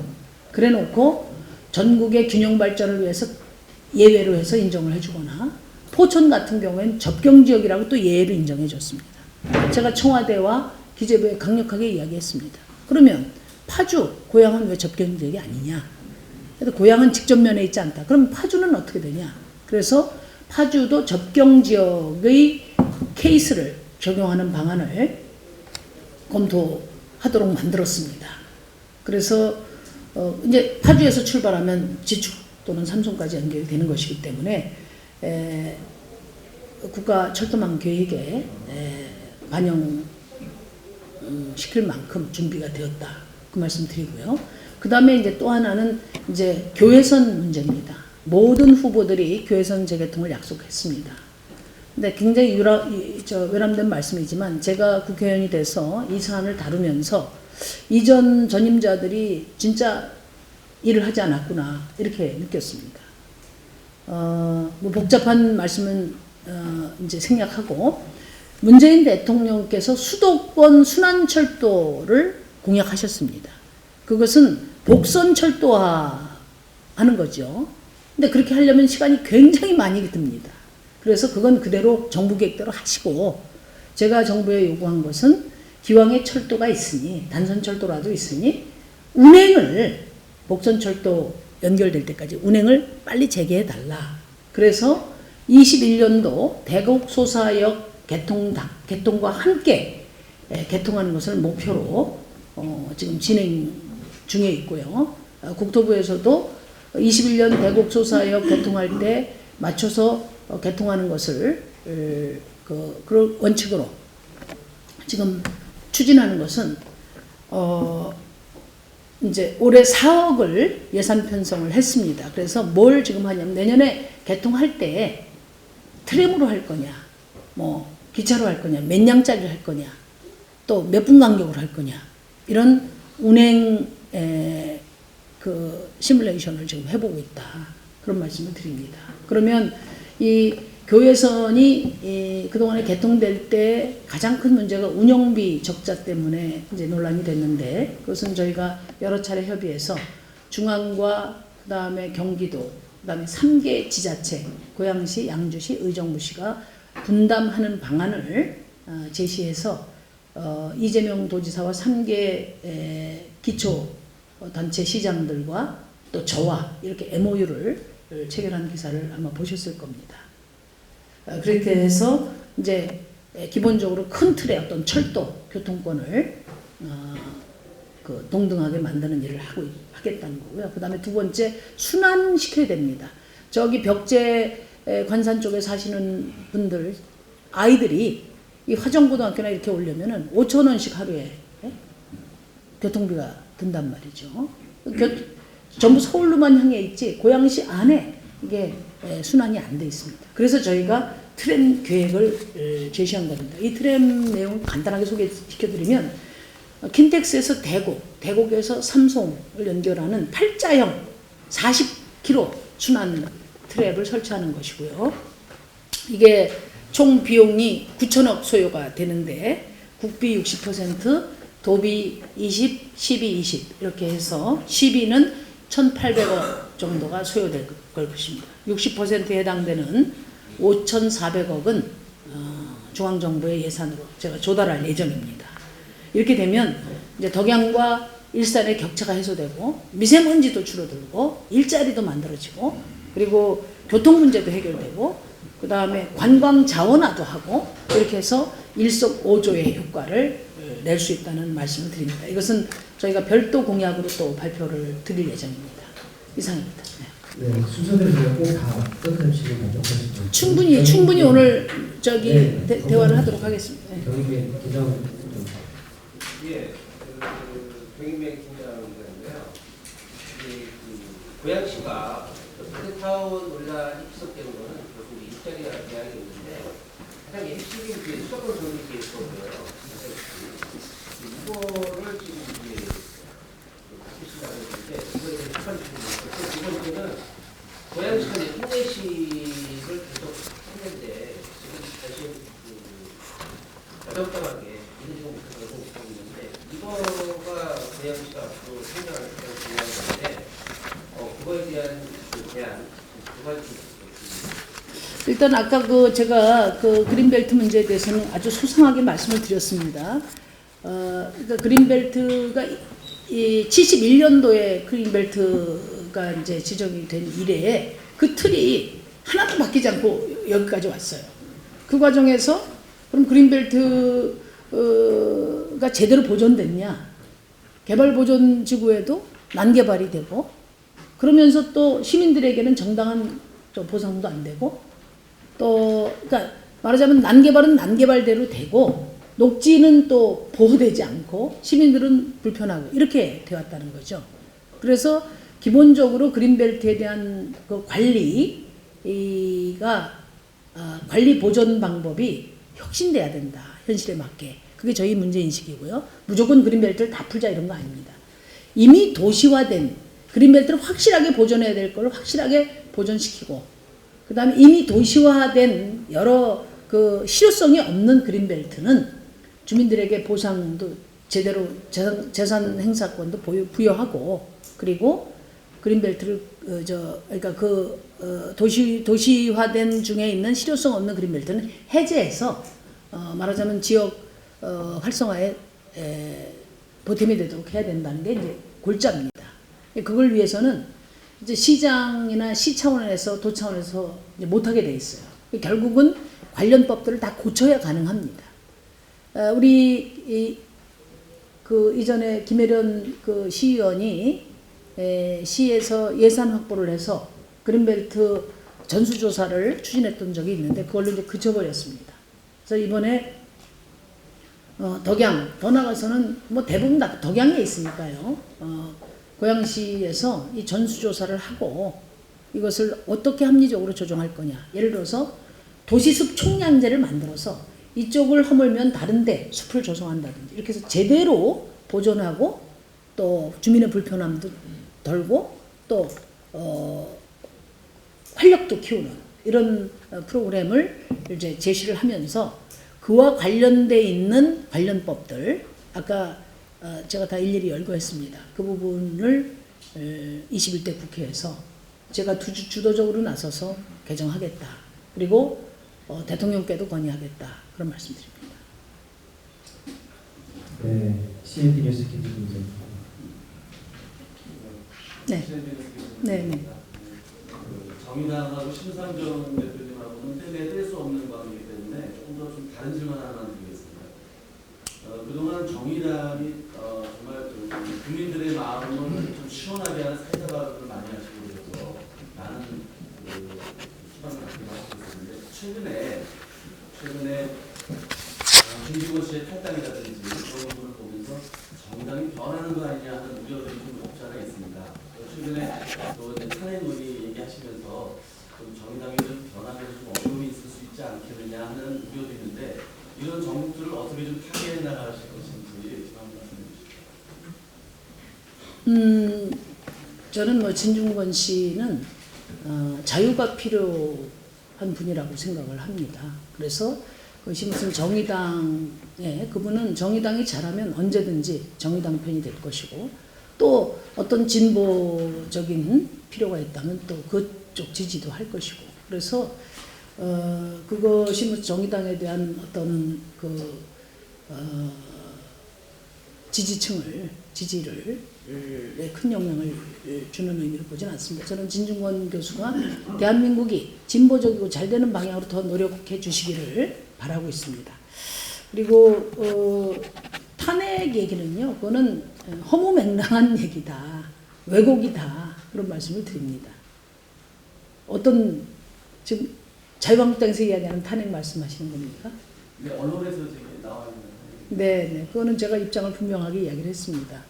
그래 놓고 전국의 균형 발전을 위해서 예외로 해서 인정을 해주거나 포천 같은 경우에는 접경지역이라고 또 예외로 인정해 줬습니다. 제가 청와대와 기재부에 강력하게 이야기했습니다. 그러면 파주, 고양은 왜 접경지역이 아니냐? 그래서 고양은 직전면에 있지 않다. 그럼 파주는 어떻게 되냐? 그래서 파주도 접경지역의 케이스를 적용하는 방안을 검토하도록 만들었습니다. 그래서 이제 파주에서 출발하면 지축 또는 삼성까지 연결이 되는 것이기 때문에 국가 철도망 계획에 반영시킬 만큼 준비가 되었다. 그 말씀 드리고요. 그 다음에 이제 또 하나는 이제 교외선 문제입니다. 모든 후보들이 교회선 재개통을 약속했습니다. 근데 굉장히 외람된 말씀이지만 제가 국회의원이 돼서 이 사안을 다루면서 이전 전임자들이 진짜 일을 하지 않았구나 이렇게 느꼈습니다. 뭐 복잡한 말씀은 이제 생략하고 문재인 대통령께서 수도권 순환철도를 공약하셨습니다. 그것은 복선철도화 하는 거죠. 근데 그렇게 하려면 시간이 굉장히 많이 듭니다. 그래서 그건 그대로 정부 계획대로 하시고 제가 정부에 요구한 것은 기왕에 철도가 있으니 단선철도라도 있으니 운행을 복선철도 연결될 때까지 운행을 빨리 재개해달라. 그래서 21년도 대곡소사역 개통과 함께 개통하는 것을 목표로 지금 진행 중에 있고요. 국토부에서도 21년 대곡소사역 개통할 때 맞춰서 개통하는 것을 그런 원칙으로 지금 추진하는 것은 이제 올해 4억을 예산 편성을 했습니다. 그래서 뭘 지금 하냐면 내년에 개통할 때 트램으로 할 거냐, 뭐 기차로 할 거냐, 몇 량짜리를 할 거냐, 또 몇 분 간격으로 할 거냐 이런 운행 그 시뮬레이션을 지금 해보고 있다. 그런 말씀을 드립니다. 그러면 이 교외선이 그동안에 개통될 때 가장 큰 문제가 운영비 적자 때문에 이제 논란이 됐는데 그것은 저희가 여러 차례 협의해서 중앙과 그다음에 경기도 그다음에 3개 지자체 고양시, 양주시, 의정부시가 분담하는 방안을 제시해서 이재명 도지사와 3개 기초 단체 시장들과 또 저와 이렇게 MOU를 체결한 기사를 아마 보셨을 겁니다. 그렇게 해서 이제 기본적으로 큰 틀의 어떤 철도 교통권을 그 동등하게 만드는 일을 하겠다는 거고요. 그 다음에 두 번째 순환시켜야 됩니다. 저기 벽제 관산 쪽에 사시는 분들 아이들이 이 화정고등학교나 이렇게 오려면은 5,000원씩 하루에 교통비가 든단 말이죠. 전부 서울로만 향해 있지 고양시 안에 이게 순환이 안 돼 있습니다. 그래서 저희가 트램 계획을 제시한 겁니다. 이 트램 내용을 간단하게 소개시켜드리면 킨텍스에서 대곡에서 삼송을 연결하는 팔자형 40km 순환 트랩을 설치하는 것이고요. 이게 총 비용이 9천억 소요가 되는데 국비 60%, 도비 20, 시비 20 이렇게 해서 시비는 1,800억 정도가 소요될 것입니다. 60%에 해당되는 5,400억은 중앙정부의 예산으로 제가 조달할 예정입니다. 이렇게 되면 이제 덕양과 일산의 격차가 해소되고 미세먼지도 줄어들고 일자리도 만들어지고 그리고 교통 문제도 해결되고 그 다음에 관광 자원화도 하고 이렇게 해서 일석오조의 효과를 낼 수 있다는 말씀을 드립니다. 이것은 저희가 별도 공약으로 또 발표를 드릴 예정입니다. 이상입니다. 네, 순서대로 저희가 꼭다 끝없이 만족하시죠. 충분히 오늘 저기 대화를 하도록 하겠습니다. 네. 경희대 기장 좀. 예, 경희대 기장인데요. 고양시가 세타운 논란이 지속되는 것은 결국 일자리와 대안이 있는데 가장 핵심이 이제 수도권 정비 계획이거든요. 이거를 지금 이제 바꾸시려고 했는데 이거에 대해서批判주시는 두 번째는 고양시가 이제 인내식을 계속 했는데 지금 다시 어정쩡하게 인내식부터 결정하고 있는데 이거가 고양시가 앞으로 성장할 가장 중요한 건데 그거에 대한 대안 두 가지 일단 아까 제가 그린벨트 문제에 대해서는 아주 소상하게 말씀을 드렸습니다. 그러니까 그린벨트가 71년도에 그린벨트가 이제 지정이 된 이래에 그 틀이 하나도 바뀌지 않고 여기까지 왔어요. 그 과정에서 그럼 그린벨트가 제대로 보존됐냐? 개발 보존 지구에도 난개발이 되고 그러면서 또 시민들에게는 정당한 보상도 안 되고 또 그러니까 말하자면 난개발은 난개발대로 되고 녹지는 또 보호되지 않고 시민들은 불편하고 이렇게 되었다는 거죠. 그래서 기본적으로 그린벨트에 대한 그 관리 보존 방법이 혁신돼야 된다. 현실에 맞게. 그게 저희 문제인식이고요. 무조건 그린벨트를 다 풀자 이런 거 아닙니다. 이미 도시화된 그린벨트를 확실하게 보존해야 될 걸 확실하게 보존시키고, 그 다음에 이미 도시화된 여러 그 실효성이 없는 그린벨트는 주민들에게 보상도 제대로 재산 행사권도 부여하고, 그리고 그린벨트를 그러니까 도시화된 중에 있는 실효성 없는 그린벨트는 해제해서 말하자면 지역 활성화에 보탬이 되도록 해야 된다는 게 이제 골자입니다. 그걸 위해서는 이제 시장이나 시 차원에서 도 차원에서 이제 못하게 돼 있어요. 결국은 관련 법들을 다 고쳐야 가능합니다. 우리 이전에 김혜련 그 시의원이 시에서 예산 확보를 해서 그린벨트 전수조사를 추진했던 적이 있는데 그걸로 이제 그쳐버렸습니다. 그래서 이번에 덕양, 더 나가서는 뭐 대부분 다 덕양에 있으니까요. 고양시에서 이 전수조사를 하고 이것을 어떻게 합리적으로 조정할 거냐. 예를 들어서 도시숲 총량제를 만들어서 이쪽을 허물면 다른데 숲을 조성한다든지 이렇게 해서 제대로 보존하고 또 주민의 불편함도 덜고 또 활력도 키우는 이런 프로그램을 이제 제시를 하면서 그와 관련돼 있는 관련법들 아까 제가 다 일일이 열거했습니다. 그 부분을 21대 국회에서 제가 주도적으로 나서서 개정하겠다. 그리고 대통령께도 건의하겠다. 그런 말씀드립니다. 네, CND 뉴스 김준호. 네. 네. 정의당하고 심상정 대표님하고는 뗄래야 뗄 수 없는 관계이기 때문에 조금 더 좀 다른 질문 하나만 드리겠습니다. 그동안 정의당이 정말 국민들의 마음을 좀 시원하게 하는 사회자발을 많이 하시고 그래서 많은 수반을 하고 있었는데 최근에 김기곤 씨의 탈당이라든지 그런 부분을 보면서 정당이 변하는 거 아니냐 하는 우려들이 좀 없지 않아 있습니다. 최근에 또 탄핵 논의 얘기하시면서 좀 정의당이 좀 변하면서 좀 어려움이 있을 수 있지 않겠느냐 하는 우려도 있는데 이런 정국들을 어떻게 좀 타개해 나가실 것인지 한번 말씀해 주시죠. 저는 뭐 진중권 씨는 자유가 필요한 분이라고 생각을 합니다. 그래서 그것이 무슨 정의당에 그분은 정의당이 잘하면 언제든지 정의당 편이 될 것이고 또 어떤 진보적인 필요가 있다면 또 그쪽 지지도 할 것이고 그래서 그것이 뭐 정의당에 대한 어떤 지지를 큰 영향을 주는 의미로 보지는 않습니다. 저는 진중권 교수가 대한민국이 진보적이고 잘 되는 방향으로 더 노력해 주시기를 바라고 있습니다. 그리고 탄핵 얘기는요, 그거는 허무맹랑한 얘기다, 왜곡이다 그런 말씀을 드립니다. 어떤 지금 자유한국당에서 이야기하는 탄핵 말씀하시는 겁니까? 네, 언론에서 지금 나와 있는. 네, 그거는 제가 입장을 분명하게 이야기를 했습니다.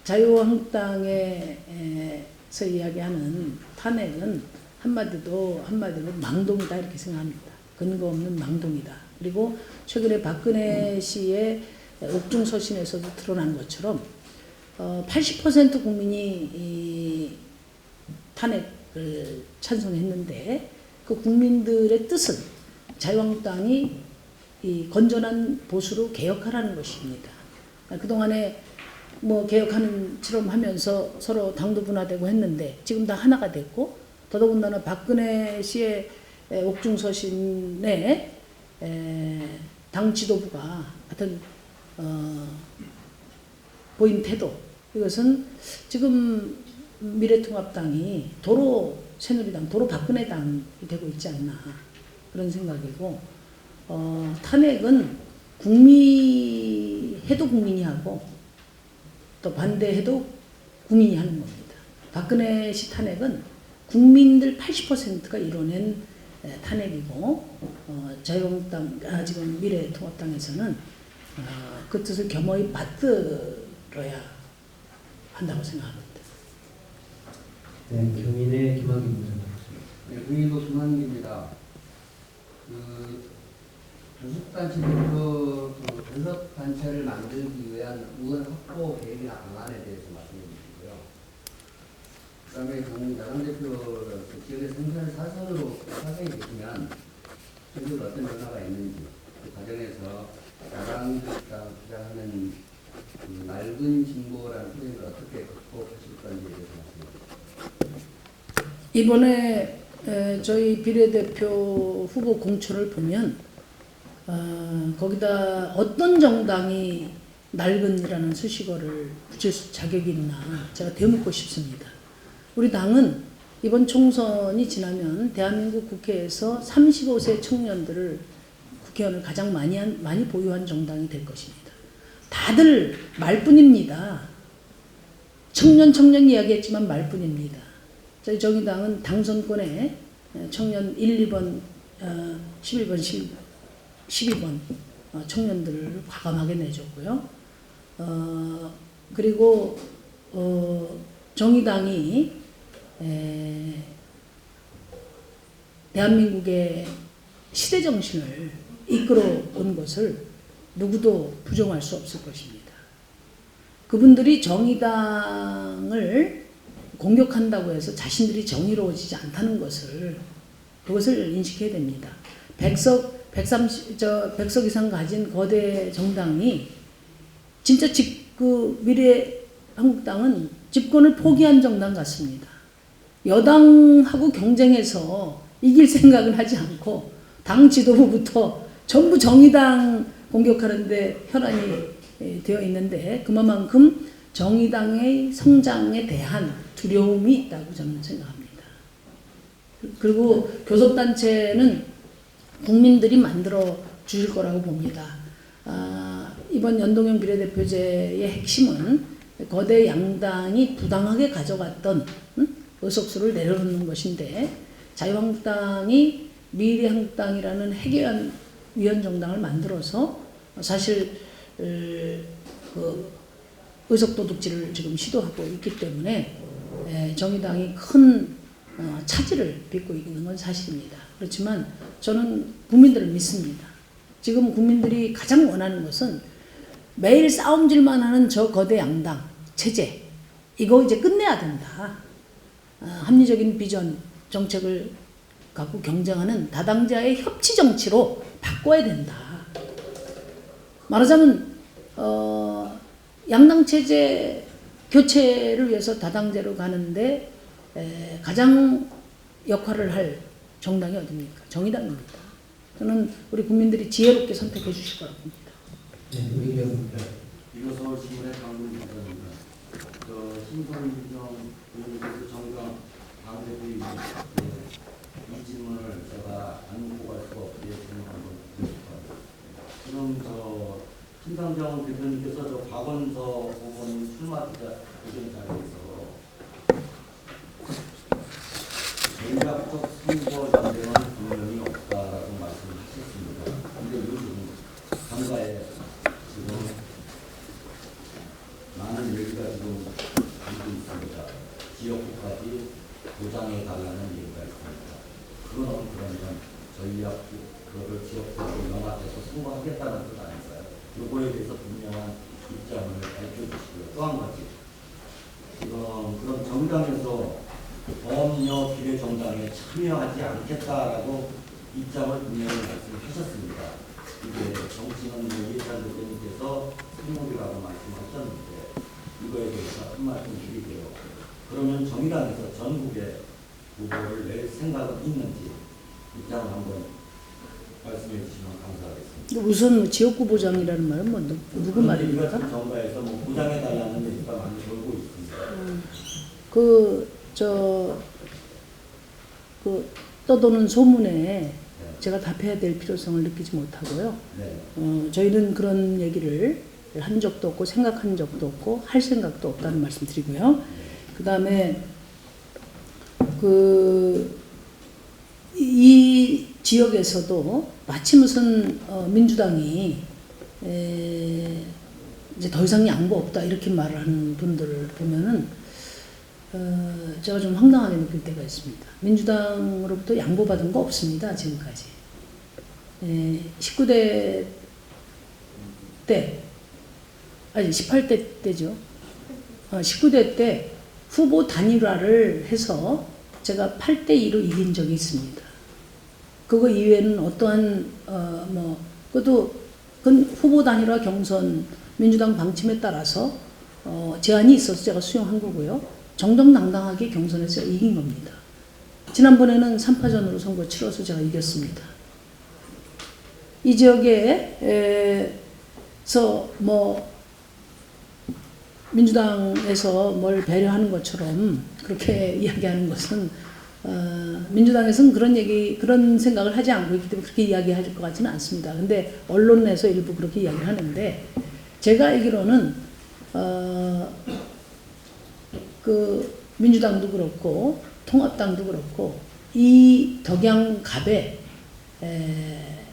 자유한국당에서 이야기하는 탄핵은 한마디로 망동이다 이렇게 생각합니다. 근거 없는 망동이다. 그리고 최근에 박근혜 씨의 옥중서신에서도 드러난 것처럼 80% 국민이 이 탄핵을 찬성했는데 그 국민들의 뜻은 자유한국당이 이 건전한 보수로 개혁하라는 것입니다. 그동안에 뭐 개혁하는 처럼 하면서 서로 당도 분화되고 했는데 지금 다 하나가 됐고 더더군다나 박근혜 씨의 옥중서신에 당 지도부가 하여튼 보인 태도 이것은 지금 미래통합당이 도로 새누리당, 도로 박근혜당이 되고 있지 않나 그런 생각이고 탄핵은 해도 국민이 하고 또 반대해도 국민이 하는 겁니다. 박근혜 씨 탄핵은 국민들 80%가 이뤄낸 탄핵이고 자유한국당 지금 미래통합당에서는 그 뜻을 겸허히 받들어야 한다고 생각합니다. 네, 경인의 김학의 부장님. 네, 경기도 김한기입니다. 교섭단체 대표 교섭단체를 만들기 위한 의원 확보 계획이나 방안에 대해서 말씀드리고요. 그다음에 야당 대표 지역의 생산 사선으로 사정이 되시면 전적으로 어떤 변화가 있는지 그 과정에서 야당과 주장하는 낡은 진보라는 소리를 어떻게 극복하실 건지에 대해서 말씀드립니다. 이번에 저희 비례대표 후보 공천을 보면 거기다 어떤 정당이 낡은이라는 수식어를 붙일 자격이 있나 제가 되묻고 싶습니다. 우리 당은 이번 총선이 지나면 대한민국 국회에서 35세 청년들을 국회의원을 가장 많이 보유한 정당이 될 것입니다. 다들 말뿐입니다. 청년 이야기했지만 말뿐입니다. 저희 정의당은 당선권에 청년 1, 2번, 11번, 12번 청년들을 과감하게 내줬고요. 그리고 정의당이 대한민국의 시대정신을 이끌어 온 것을 누구도 부정할 수 없을 것입니다. 그분들이 정의당을 공격한다고 해서 자신들이 정의로워지지 않다는 것을 그것을 인식해야 됩니다. 100석 이상 가진 거대 정당이 진짜 미래한국당은 집권을 포기한 정당 같습니다. 여당하고 경쟁해서 이길 생각은 하지 않고 당 지도부부터 전부 정의당 공격하는데 혈안이 되어 있는데 그만큼 정의당의 성장에 대한 두려움이 있다고 저는 생각합니다. 그리고 교섭단체는 국민들이 만들어 주실 거라고 봅니다. 이번 연동형 비례대표제의 핵심은 거대 양당이 부당하게 가져갔던 의석수를 내려놓는 것인데 자유한국당이 미래한국당이라는 해결한 위원 정당을 만들어서 사실 그 의석 도둑질을 지금 시도하고 있기 때문에 정의당이 큰 차질을 빚고 있는 건 사실입니다. 그렇지만 저는 국민들을 믿습니다. 지금 국민들이 가장 원하는 것은 매일 싸움질만 하는 저 거대 양당 체제 이거 이제 끝내야 된다. 합리적인 비전 정책을 갖고 경쟁하는 다당제의 협치 정치로 바꿔야 된다. 말하자면 양당 체제 교체를 위해서 다당제로 가는데 가장 역할을 할 정당이 어디입니까? 정의당입니다. 저는 우리 국민들이 지혜롭게 선택해 주실 거라고 봅니다. 네, 우리경입니다. 이거 서울신문의 강군 기자입니다. 신선정 의원님께서 정의당 당대표님 이 질문을 제가 안 묻고 갈 수가 없기에 질문 한번 드리겠습니다. 지금 신선정 대표님께서 박원서 후보님 출마 기자 의견 자리에서 전략적 선거 연대는 분명히 없다라고 말씀하셨습니다. 근데 요즘 당가에 지금 많은 얘기가 지금 나오고 있습니다. 지역구까지 보장해 달라는 얘기가 있습니다. 그러면 전략 그거를 지역구로 연합해서 선거하겠다는 뜻 아닐까요? 요거에 대해서 분명한 입장을 밝혀 주시고요. 또 한 가지 그럼 정당에서 범여 비례정당에 참여하지 않겠다라고 입장을 분명히 말씀하셨습니다. 이게 정치는 이해찬 대표님께서 승복이라고 말씀하셨는데 이거에 대해서 한 말씀 드리게요. 그러면 정의당에서 전국에 후보를 낼 생각은 있는지 입장을 한번 말씀해 주시면 감사하겠습니다. 우선 지역구 보장이라는 말은 뭐 누구 말입니까? 같은 정가에서 보장해 달라는 얘기가 많이 돌고 있습니다. 떠도는 소문에 제가 답해야 될 필요성을 느끼지 못하고요. 네. 저희는 그런 얘기를 한 적도 없고 생각한 적도 없고 할 생각도 없다는 말씀 드리고요. 그 다음에 이 지역에서도 마치 무슨 민주당이 이제 더 이상 양보 없다 이렇게 말을 하는 분들을 보면은 제가 좀 황당하게 느낄 때가 있습니다. 민주당으로부터 양보받은 거 없습니다. 지금까지. 19대 때, 아니 18대 때죠. 19대 때 후보 단일화를 해서 제가 8대2로 이긴 적이 있습니다. 그거 이외에는 어떠한 그것도 후보 단일화 경선 민주당 방침에 따라서 제안이 있어서 제가 수용한 거고요. 정정당당하게 경선에서 제가 이긴 겁니다. 지난번에는 3파전으로 선거 치러서 제가 이겼습니다. 이 지역에서 민주당에서 뭘 배려하는 것처럼 그렇게 이야기하는 것은 민주당에서는 그런 생각을 하지 않고 있기 때문에 그렇게 이야기할 것 같지는 않습니다. 근데 언론에서 일부 그렇게 이야기를 하는데 제가 알기로는 그 민주당도 그렇고 통합당도 그렇고 이 덕양갑에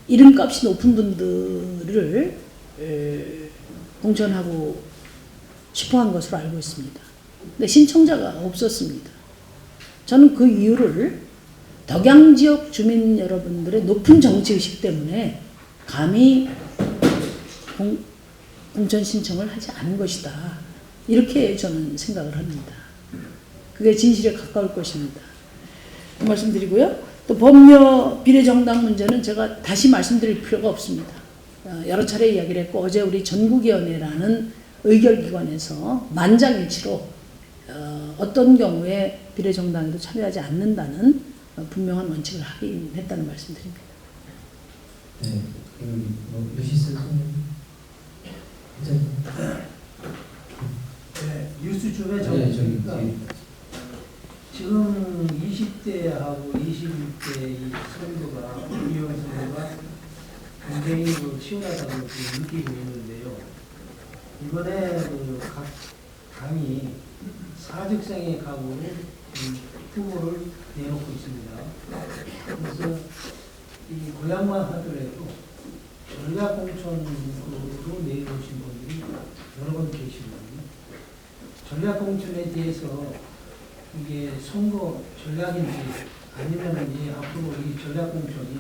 이름값이 높은 분들을 공천하고 싶어한 것으로 알고 있습니다. 근데 신청자가 없었습니다. 저는 그 이유를 덕양 지역 주민 여러분들의 높은 정치의식 때문에 감히 공천 신청을 하지 않은 것이다. 이렇게 저는 생각을 합니다. 그게 진실에 가까울 것입니다. 그 말씀드리고요. 또 법률 비례정당 문제는 제가 다시 말씀드릴 필요가 없습니다. 여러 차례 이야기를 했고 어제 우리 전국위원회라는 의결기관에서 만장일치로 어떤 경우에 비례정당에도 참여하지 않는다는 분명한 원칙을 확인했다는 말씀드립니다. 네, 유시스 네, 뉴스중에 네, 적으니까 지금 20대하고 21대 이 선거가 의원 선거가 굉장히 치열하다고 느끼고 있는데요. 이번에 각 당이 사직생의 각오로 후보를 내놓고 있습니다. 그래서 이 고향만 하더라도 전략공천으로 내놓으신 분들이 여러 분 계시거든요. 전략공천에 대해서 이게 선거 전략인지 아니면 앞으로 이 전략공천이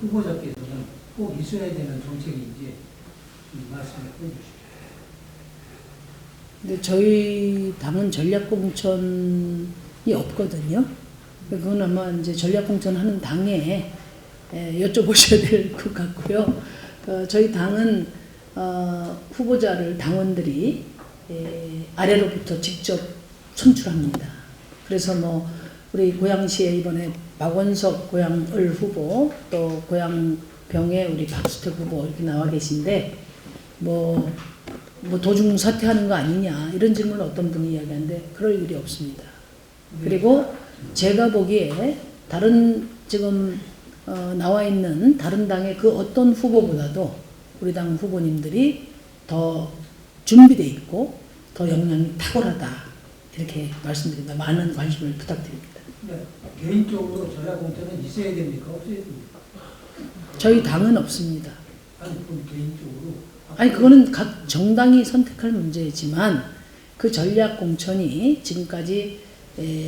후보자께서는 꼭 있어야 되는 정책인지 말씀을 해주십시오. 근데 저희 당은 전략공천이 없거든요. 그건 아마 이제 전략공천하는 당에 여쭤보셔야 될 것 같고요. 저희 당은 후보자를 당원들이 아래로부터 직접 선출합니다. 그래서 우리 고양시에 이번에 박원석 고양을 후보, 또 고양병에 우리 박수택 후보 이렇게 나와 계신데 도중 사퇴하는 거 아니냐 이런 질문을 어떤 분이 이야기하는데 그럴 일이 없습니다. 그리고 제가 보기에 다른 지금 나와 있는 다른 당의 그 어떤 후보보다도 우리 당 후보님들이 더 준비되어 있고 더 역량이 탁월하다 이렇게 말씀드립니다. 많은 관심을 부탁드립니다. 네, 개인적으로 전략공천은 있어야 됩니까? 없어야 됩니까? 저희 당은 없습니다. 아니, 그럼 개인적으로. 아니 그거는 각 정당이 선택할 문제지만 그 전략공천이 지금까지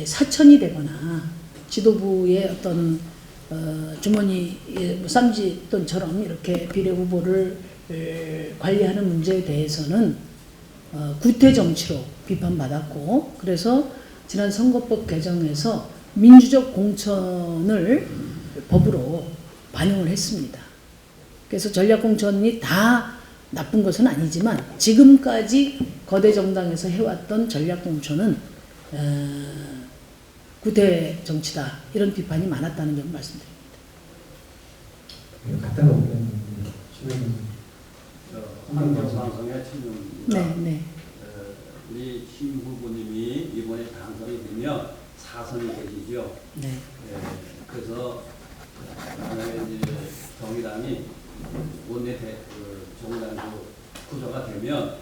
사천이 되거나 지도부의 어떤 주머니에 쌈짓돈처럼 이렇게 비례 후보를 관리하는 문제에 대해서는 구태 정치로 비판받았고 그래서 지난 선거법 개정에서 민주적 공천을 법으로 반영을 했습니다. 그래서 전략공천이 다 나쁜 것은 아니지만 지금까지 거대 정당에서 해왔던 전략공천은 구태 정치다 이런 비판이 많았다는 점 말씀드립니다. 갔다가 오면 방송의 친구입니다. 네. 우리 심 후보님이 이번에 당선이 되면 4선이 되시죠. 네. 그래서 만약에 이제 정의당이 원내 정당도 구조가 되면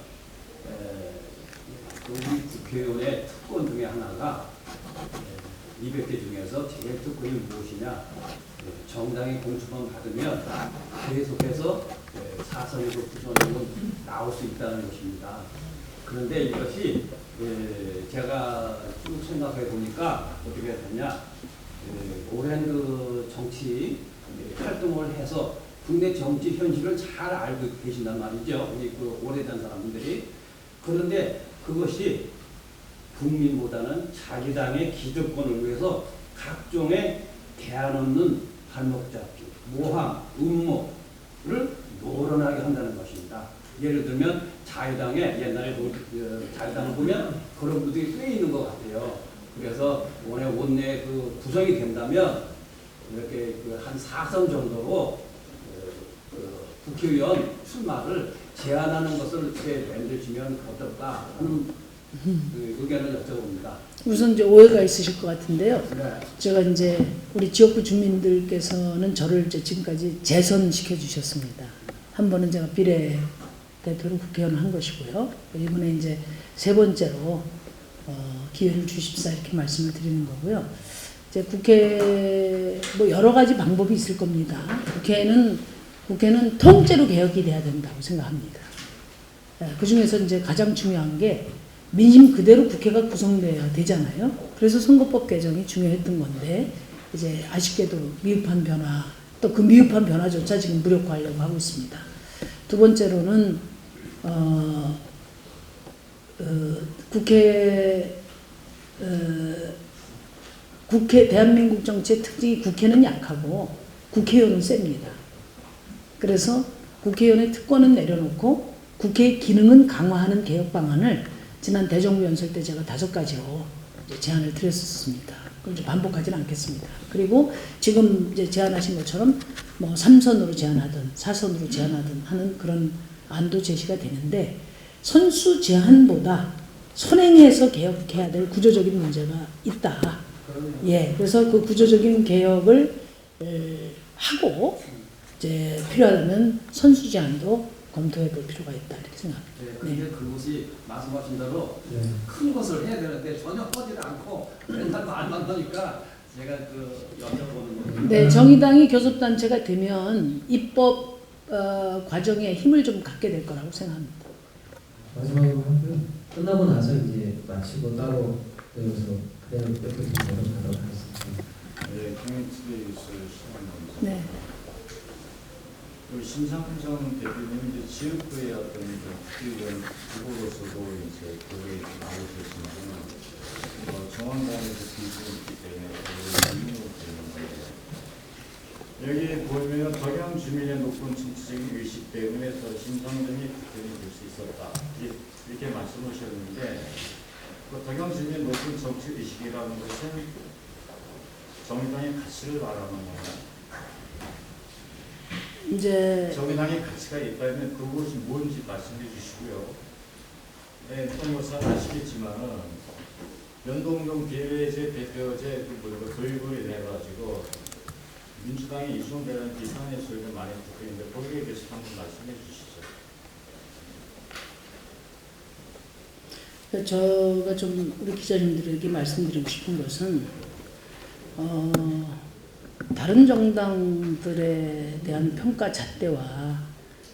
우리 국회의원의 특권 중에 하나가 200개 중에서 제일 특권이 무엇이냐? 정당의 공천만 받으면 계속해서 4선으로 구성하는 건 나올 수 있다는 것입니다. 그런데 이것이 제가 쭉 생각해 보니까 어떻게 됐냐, 오랜 그 정치 활동을 해서 국내 정치 현실을 잘 알고 계신단 말이죠. 우리 그 오래된 사람들이. 그런데 그것이 국민보다는 자기 당의 기득권을 위해서 각종의 대안 없는 발목 잡기, 모함, 음모를 노련하게 한다는 것입니다. 예를 들면 자유당에 옛날에 자유당을 보면 그런 분들이 꽤 있는 것 같아요. 그래서 원내 그 구성이 된다면 이렇게 한 4선 정도로 국회의원 출마를 제한하는 것을 이렇게 만들어주면 어떨까 하는 그 의견을 여쭤봅니다. 우선 이제 오해가 있으실 것 같은데요. 네. 제가 이제 우리 지역구 주민들께서는 저를 이제 지금까지 재선시켜 주셨습니다. 한 번은 제가 비례 대표로 국회의원을 한 것이고요. 이번에 이제 세 번째로 기회를 주십사 이렇게 말씀을 드리는 거고요. 이제 국회 뭐 여러 가지 방법이 있을 겁니다. 국회는 통째로 개혁이 돼야 된다고 생각합니다. 그 중에서 이제 가장 중요한 게 민심 그대로 국회가 구성돼야 되잖아요. 그래서 선거법 개정이 중요했던 건데 이제 아쉽게도 미흡한 변화, 또 그 미흡한 변화조차 지금 무력화하려고 하고 있습니다. 두 번째로는 국회 대한민국 정치의 특징이 국회는 약하고 국회의원은 셉니다. 그래서 국회의원의 특권은 내려놓고 국회의 기능은 강화하는 개혁 방안을 지난 대정부 연설 때 제가 5가지로 제안을 드렸었습니다. 그걸 이제 반복하지는 않겠습니다. 그리고 지금 이제 제안하신 것처럼 뭐 3선으로 제안하든 4선으로 제안하든 하는 그런 안도 제시가 되는데 선수 제한보다 선행해서 개혁해야 될 구조적인 문제가 있다. 예, 그래서 그 구조적인 개혁을 하고 이제 필요하다면 선수 제한도 검토해 볼 필요가 있다 이렇게 생각합니다. 네, 그런데 그것이 말씀하신 대로 큰 것을 해야 되는데 전혀 하지를 않고 맨날 말만 하니까 제가 여쭤보는 겁니다. 네, 정의당이 교섭단체가 되면 입법 과정에 힘을 좀 갖게 될 거라고 생각합니다. 마지막으로 하고요. 끝나고 나서 이제 마치고 따로 여기서 그대로 뺏겨서 가도록 하겠습니다. 네, KTV에서 시작합니다. 네. 심상정 대표님 이제 지역구의 어떤 국회의원 후보로서도 이제 거기에 나오셨지만 정황당에서 기준이 있기 때문에 의문이 되는 건데 여기 보면 덕양 주민의 높은 정치적인 의식 때문에 더 심상정이 국회의원이 될 수 있었다 이렇게 말씀하셨는데 그 덕양 주민의 높은 정치 의식이라는 것은 정의당의 가치를 말하는 건가요? 이제 정의당의 가치가 있다면 그것이 뭔지 말씀해 주시고요. 네, 또 아시겠지만 연동형 비례제 대표제 도입을 해가지고 민주당이 이중대라는 비판의 소리를 많이 듣고 있는데 거기에 대해서 한번 말씀해 주시죠. 제가 좀 우리 기자님들에게 말씀드리고 싶은 것은 다른 정당들에 대한 평가 잣대와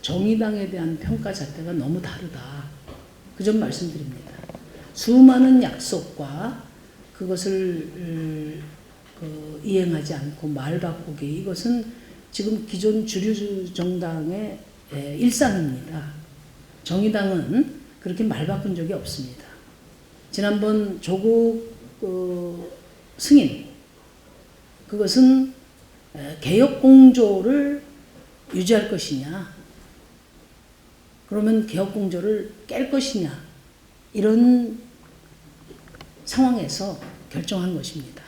정의당에 대한 평가 잣대가 너무 다르다. 그 점 말씀드립니다. 수많은 약속과 그것을 이행하지 않고 말 바꾸기, 이것은 지금 기존 주류 정당의 일상입니다. 정의당은 그렇게 말 바꾼 적이 없습니다. 지난번 조국 승인, 그것은 개혁 공조를 유지할 것이냐, 그러면 개혁 공조를 깰 것이냐, 이런 상황에서 결정한 것입니다.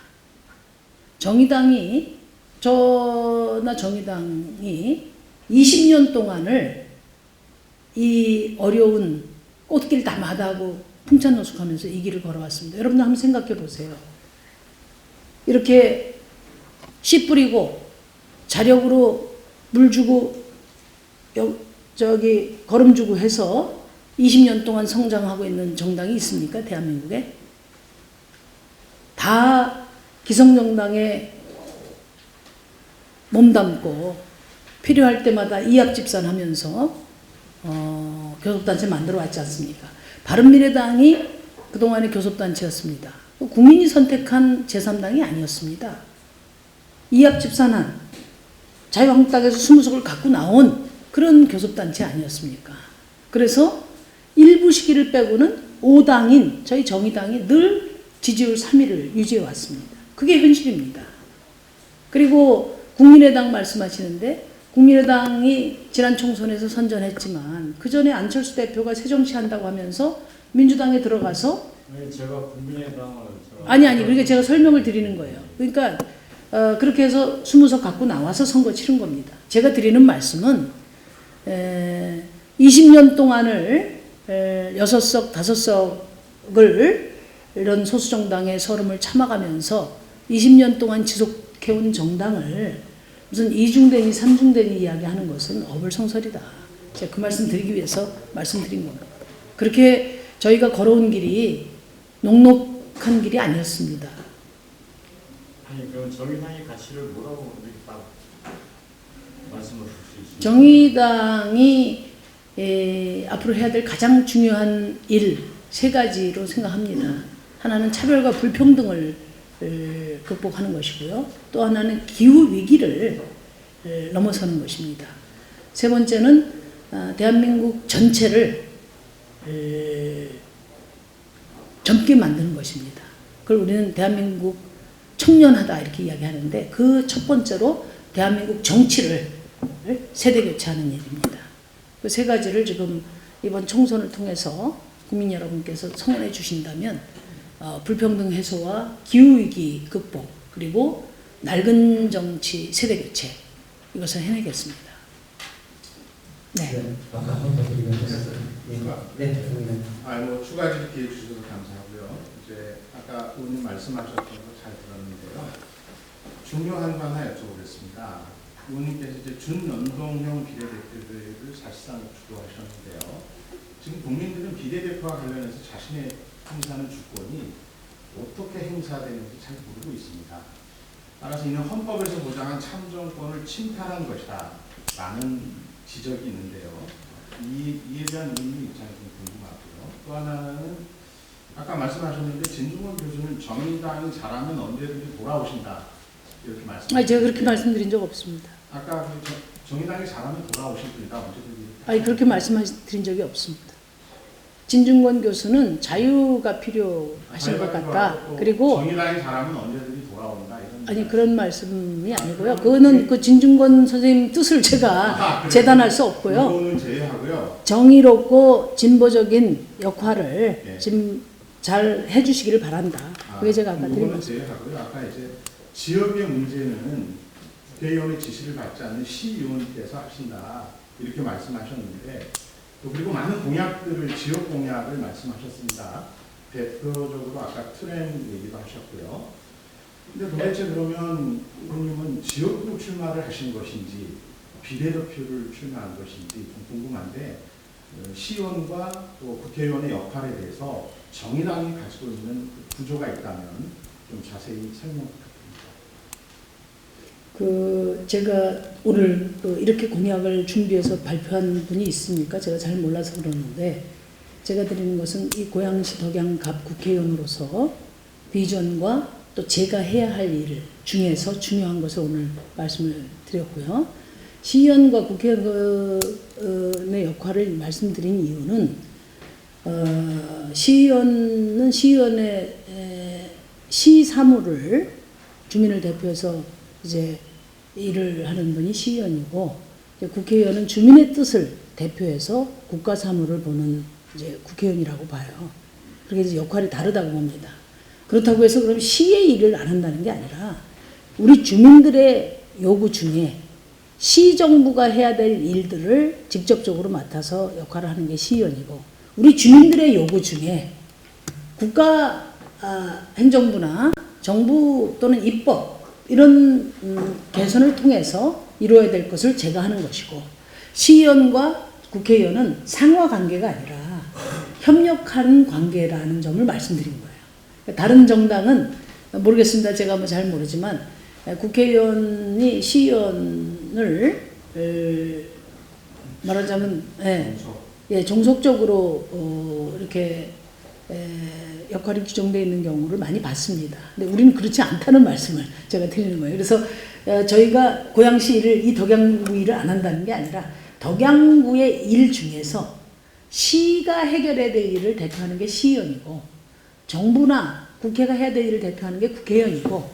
정의당이 20년 동안을 이 어려운 꽃길 다 마다하고 풍찬노숙하면서 이 길을 걸어왔습니다. 여러분들 한번 생각해 보세요. 이렇게 씨 뿌리고 자력으로 물 주고 걸음 주고 해서 20년 동안 성장하고 있는 정당이 있습니까? 대한민국에? 다 기성정당에 몸담고 필요할 때마다 이합집산하면서 교섭단체 만들어 왔지 않습니까? 바른미래당이 그동안의 교섭단체였습니다. 국민이 선택한 제3당이 아니었습니다. 이합집산한 자유한국당에서 20석을 갖고 나온 그런 교섭단체 아니었습니까? 그래서 일부 시기를 빼고는 5당인 저희 정의당이 늘 지지율 3위를 유지해 왔습니다. 그게 현실입니다. 그리고 국민의당 말씀하시는데 국민의당이 지난 총선에서 선전했지만 그 전에 안철수 대표가 새정치한다고 하면서 민주당에 들어가서 제가 국민의당을 그러니까 제가 설명을 드리는 거예요. 그러니까 그렇게 해서 20석 갖고 나와서 선거 치른 겁니다. 제가 드리는 말씀은 20년 동안을 6석, 5석을 이런 소수정당의 서름을 참아가면서 20년 동안 지속해온 정당을 무슨 2중대니 3중대니 이야기하는 것은 어불성설이다. 제가 그 말씀 드리기 위해서 말씀드린 겁니다. 그렇게 저희가 걸어온 길이 녹록한 길이 아니었습니다. 아니 그럼 정의당의 가치를 뭐라고 이렇게 딱 말씀을 할 수 있습니까? 정의당이 앞으로 해야 될 가장 중요한 일 3가지로 생각합니다. 하나는 차별과 불평등을 극복하는 것이고요. 또 하나는 기후위기를 넘어서는 것입니다. 3번째는 대한민국 전체를 젊게 만드는 것입니다. 그걸 우리는 대한민국 청년하다 이렇게 이야기하는데 그 첫 번째로 대한민국 정치를 세대 교체하는 일입니다. 그 3가지를 지금 이번 총선을 통해서 국민 여러분께서 성원해 주신다면 불평등 해소와 기후위기 극복 그리고 낡은 정치 세대 교체 이것을 해내겠습니다. 네. 추가 질의 주셔서 감사하고요. 이제 아까 의원님 말씀하셨던 거 잘 들었는데요. 중요한 거 하나 여쭤보겠습니다. 의원님께서 이제 준연동형 비례대표들을 사실상 주도하셨는데요. 지금 국민들은 비례대표와 관련해서 자신의 행사하는 주권이 어떻게 행사되는지 잘 모르고 있습니다. 따라서 이는 헌법에서 보장한 참정권을 침탈한 것이다 라는 지적이 있는데요. 이에 대한 의원님 입장이 좀 궁금하고요. 또 하나는 아까 말씀하셨는데 진중권 교수는 정의당이 잘하면 언제든지 돌아오신다 이렇게 말씀하셨는데 제가 그렇게 말씀드린 적 없습니다. 아까 정의당이 잘하면 돌아오실 겁니다. 언제든지. 그렇게 말씀드린 적이 없습니다. 진중권 교수는 자유가 필요하신 것 같다. 그리고 정의당이 잘하면 언제든지 돌아온다. 이런 그런 말씀이 아니고요. 그거는 그 진중권 선생님 뜻을 제가 재단할 수 없고요. 그거는 제외하고요. 정의롭고 진보적인 역할을 지금 잘 해주시기를 바란다. 그게 제가 아까 드린 말씀. 제외하고요. 아까 이제 지역의 문제는 국회의원의 지시를 받지 않는 시의원께서 하신다 이렇게 말씀하셨는데 또 그리고 많은 공약들을 지역 공약을 말씀하셨습니다. 대표적으로 아까 트램 얘기도 하셨고요. 근데 도대체 그러면 의원님은 지역구 출마를 하신 것인지 비례대표를 출마한 것인지 좀 궁금한데 시의원과 또 국회의원의 역할에 대해서 정의당이 가지고 있는 그 구조가 있다면 좀 자세히 설명 부탁드립니다. 제가 오늘 이렇게 공약을 준비해서 발표한 분이 있습니까? 제가 잘 몰라서 그러는데 제가 드리는 것은 이 고양시 덕양갑 국회의원으로서 비전과 또 제가 해야 할 일 중에서 중요한 것을 오늘 말씀을 드렸고요. 시의원과 국회의원의 역할을 말씀드린 이유는 시의원은 시의원의 시 사무를 주민을 대표해서 이제 일을 하는 분이 시의원이고 국회의원은 주민의 뜻을 대표해서 국가 사무를 보는 이제 국회의원이라고 봐요. 그렇게 이제 역할이 다르다고 봅니다. 그렇다고 해서 그럼 시의 일을 안 한다는 게 아니라 우리 주민들의 요구 중에 시정부가 해야 될 일들을 직접적으로 맡아서 역할을 하는 게 시의원이고 우리 주민들의 요구 중에 국가 행정부나 정부 또는 입법 이런 개선을 통해서 이루어야 될 것을 제가 하는 것이고 시의원과 국회의원은 상하관계가 아니라 협력하는 관계라는 점을 말씀드린 거예요. 다른 정당은 모르겠습니다. 제가 뭐 잘 모르지만 국회의원이 시의원을 말하자면 예, 종속적으로 이렇게 역할이 규정되어 있는 경우를 많이 봤습니다. 근데 우리는 그렇지 않다는 말씀을 제가 드리는 거예요. 그래서 저희가 고양시 일을 이 덕양구 일을 안 한다는 게 아니라 덕양구의 일 중에서 시가 해결해야 될 일을 대표하는 게 시의원이고 정부나 국회가 해야 될 일을 대표하는 게 국회의원이고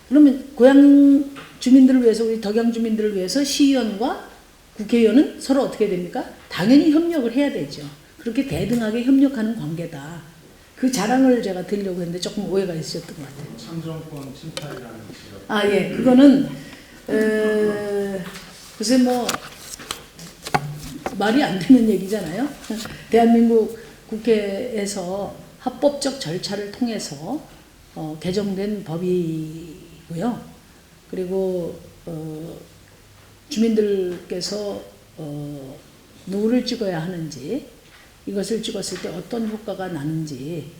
그러면 고양 주민들을 위해서 우리 덕양 주민들을 위해서 시의원과 국회의원은 서로 어떻게 됩니까? 당연히 협력을 해야 되죠. 그렇게 대등하게 협력하는 관계다. 그 자랑을 제가 드리려고 했는데 조금 오해가 있으셨던 것 같아요. 참정권 침탈이라는 지적. 아, 예. 그거는 글쎄 뭐 말이 안 되는 얘기잖아요. 대한민국 국회에서 합법적 절차를 통해서 개정된 법이고요. 그리고 주민들께서 누구를 찍어야 하는지 이것을 찍었을 때 어떤 효과가 나는지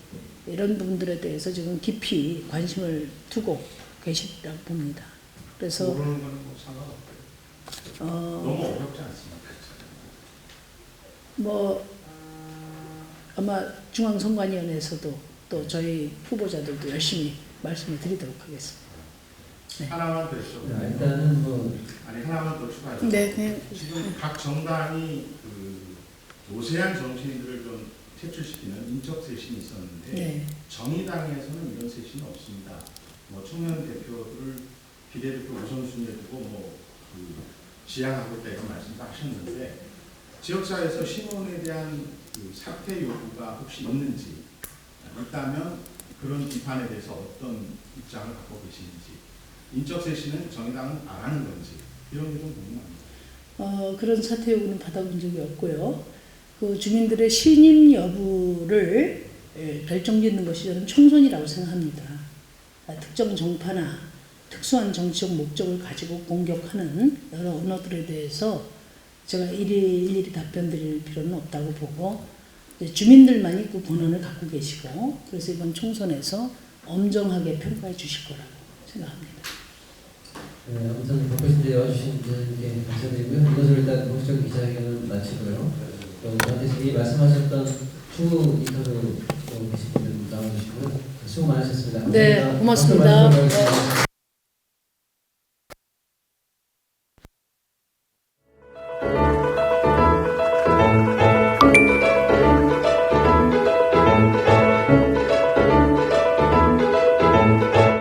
이런 부분들에 대해서 지금 깊이 관심을 두고 계시다고 봅니다. 그래서 모르는 거는 뭐 상관없고요. 너무 어렵지 않습니까? 뭐 아마 중앙선관위원회에서도 또 저희 후보자들도 열심히 말씀을 드리도록 하겠습니다. 네. 하나만 더 있죠. 일단은 뭐 아니 하나만 더 추가해서 네. 지금 각 정당이 그 노세한 정치인들을 좀 퇴출시키는 인적 쇄신이 있었는데 네. 정의당에서는 이런 쇄신이 없습니다. 뭐 청년 대표들을 비례대표 우선순위에 두고 지향하고 있다 이런 말씀도 하셨는데 지역사회에서 신원에 대한 그 사퇴 요구가 혹시 있는지 있다면 그런 비판에 대해서 어떤 입장을 갖고 계시는지 인적 쇄신은 정의당은 안 하는 건지 이런 게 좀 궁금합니다. 그런 사퇴 요구는 받아본 적이 없고요. 그 주민들의 신임 여부를 결정짓는 것이 저는 총선이라고 생각합니다. 특정 정파나 특수한 정치적 목적을 가지고 공격하는 여러 언어들에 대해서 제가 일일이 답변 드릴 필요는 없다고 보고 주민들만이 그 본원을 갖고 계시고 그래서 이번 총선에서 엄정하게 평가해 주실 거라고 생각합니다. 네, 아무튼 바쁘신데 와주신 분께 감사드리고요. 이것을 일단 공식적인 기자회견을 마치고요. 또 저한테 미리 말씀하셨던 추후 인터뷰 계신 분들 나와주시고요. 수고 많으셨습니다. 네, 고맙습니다.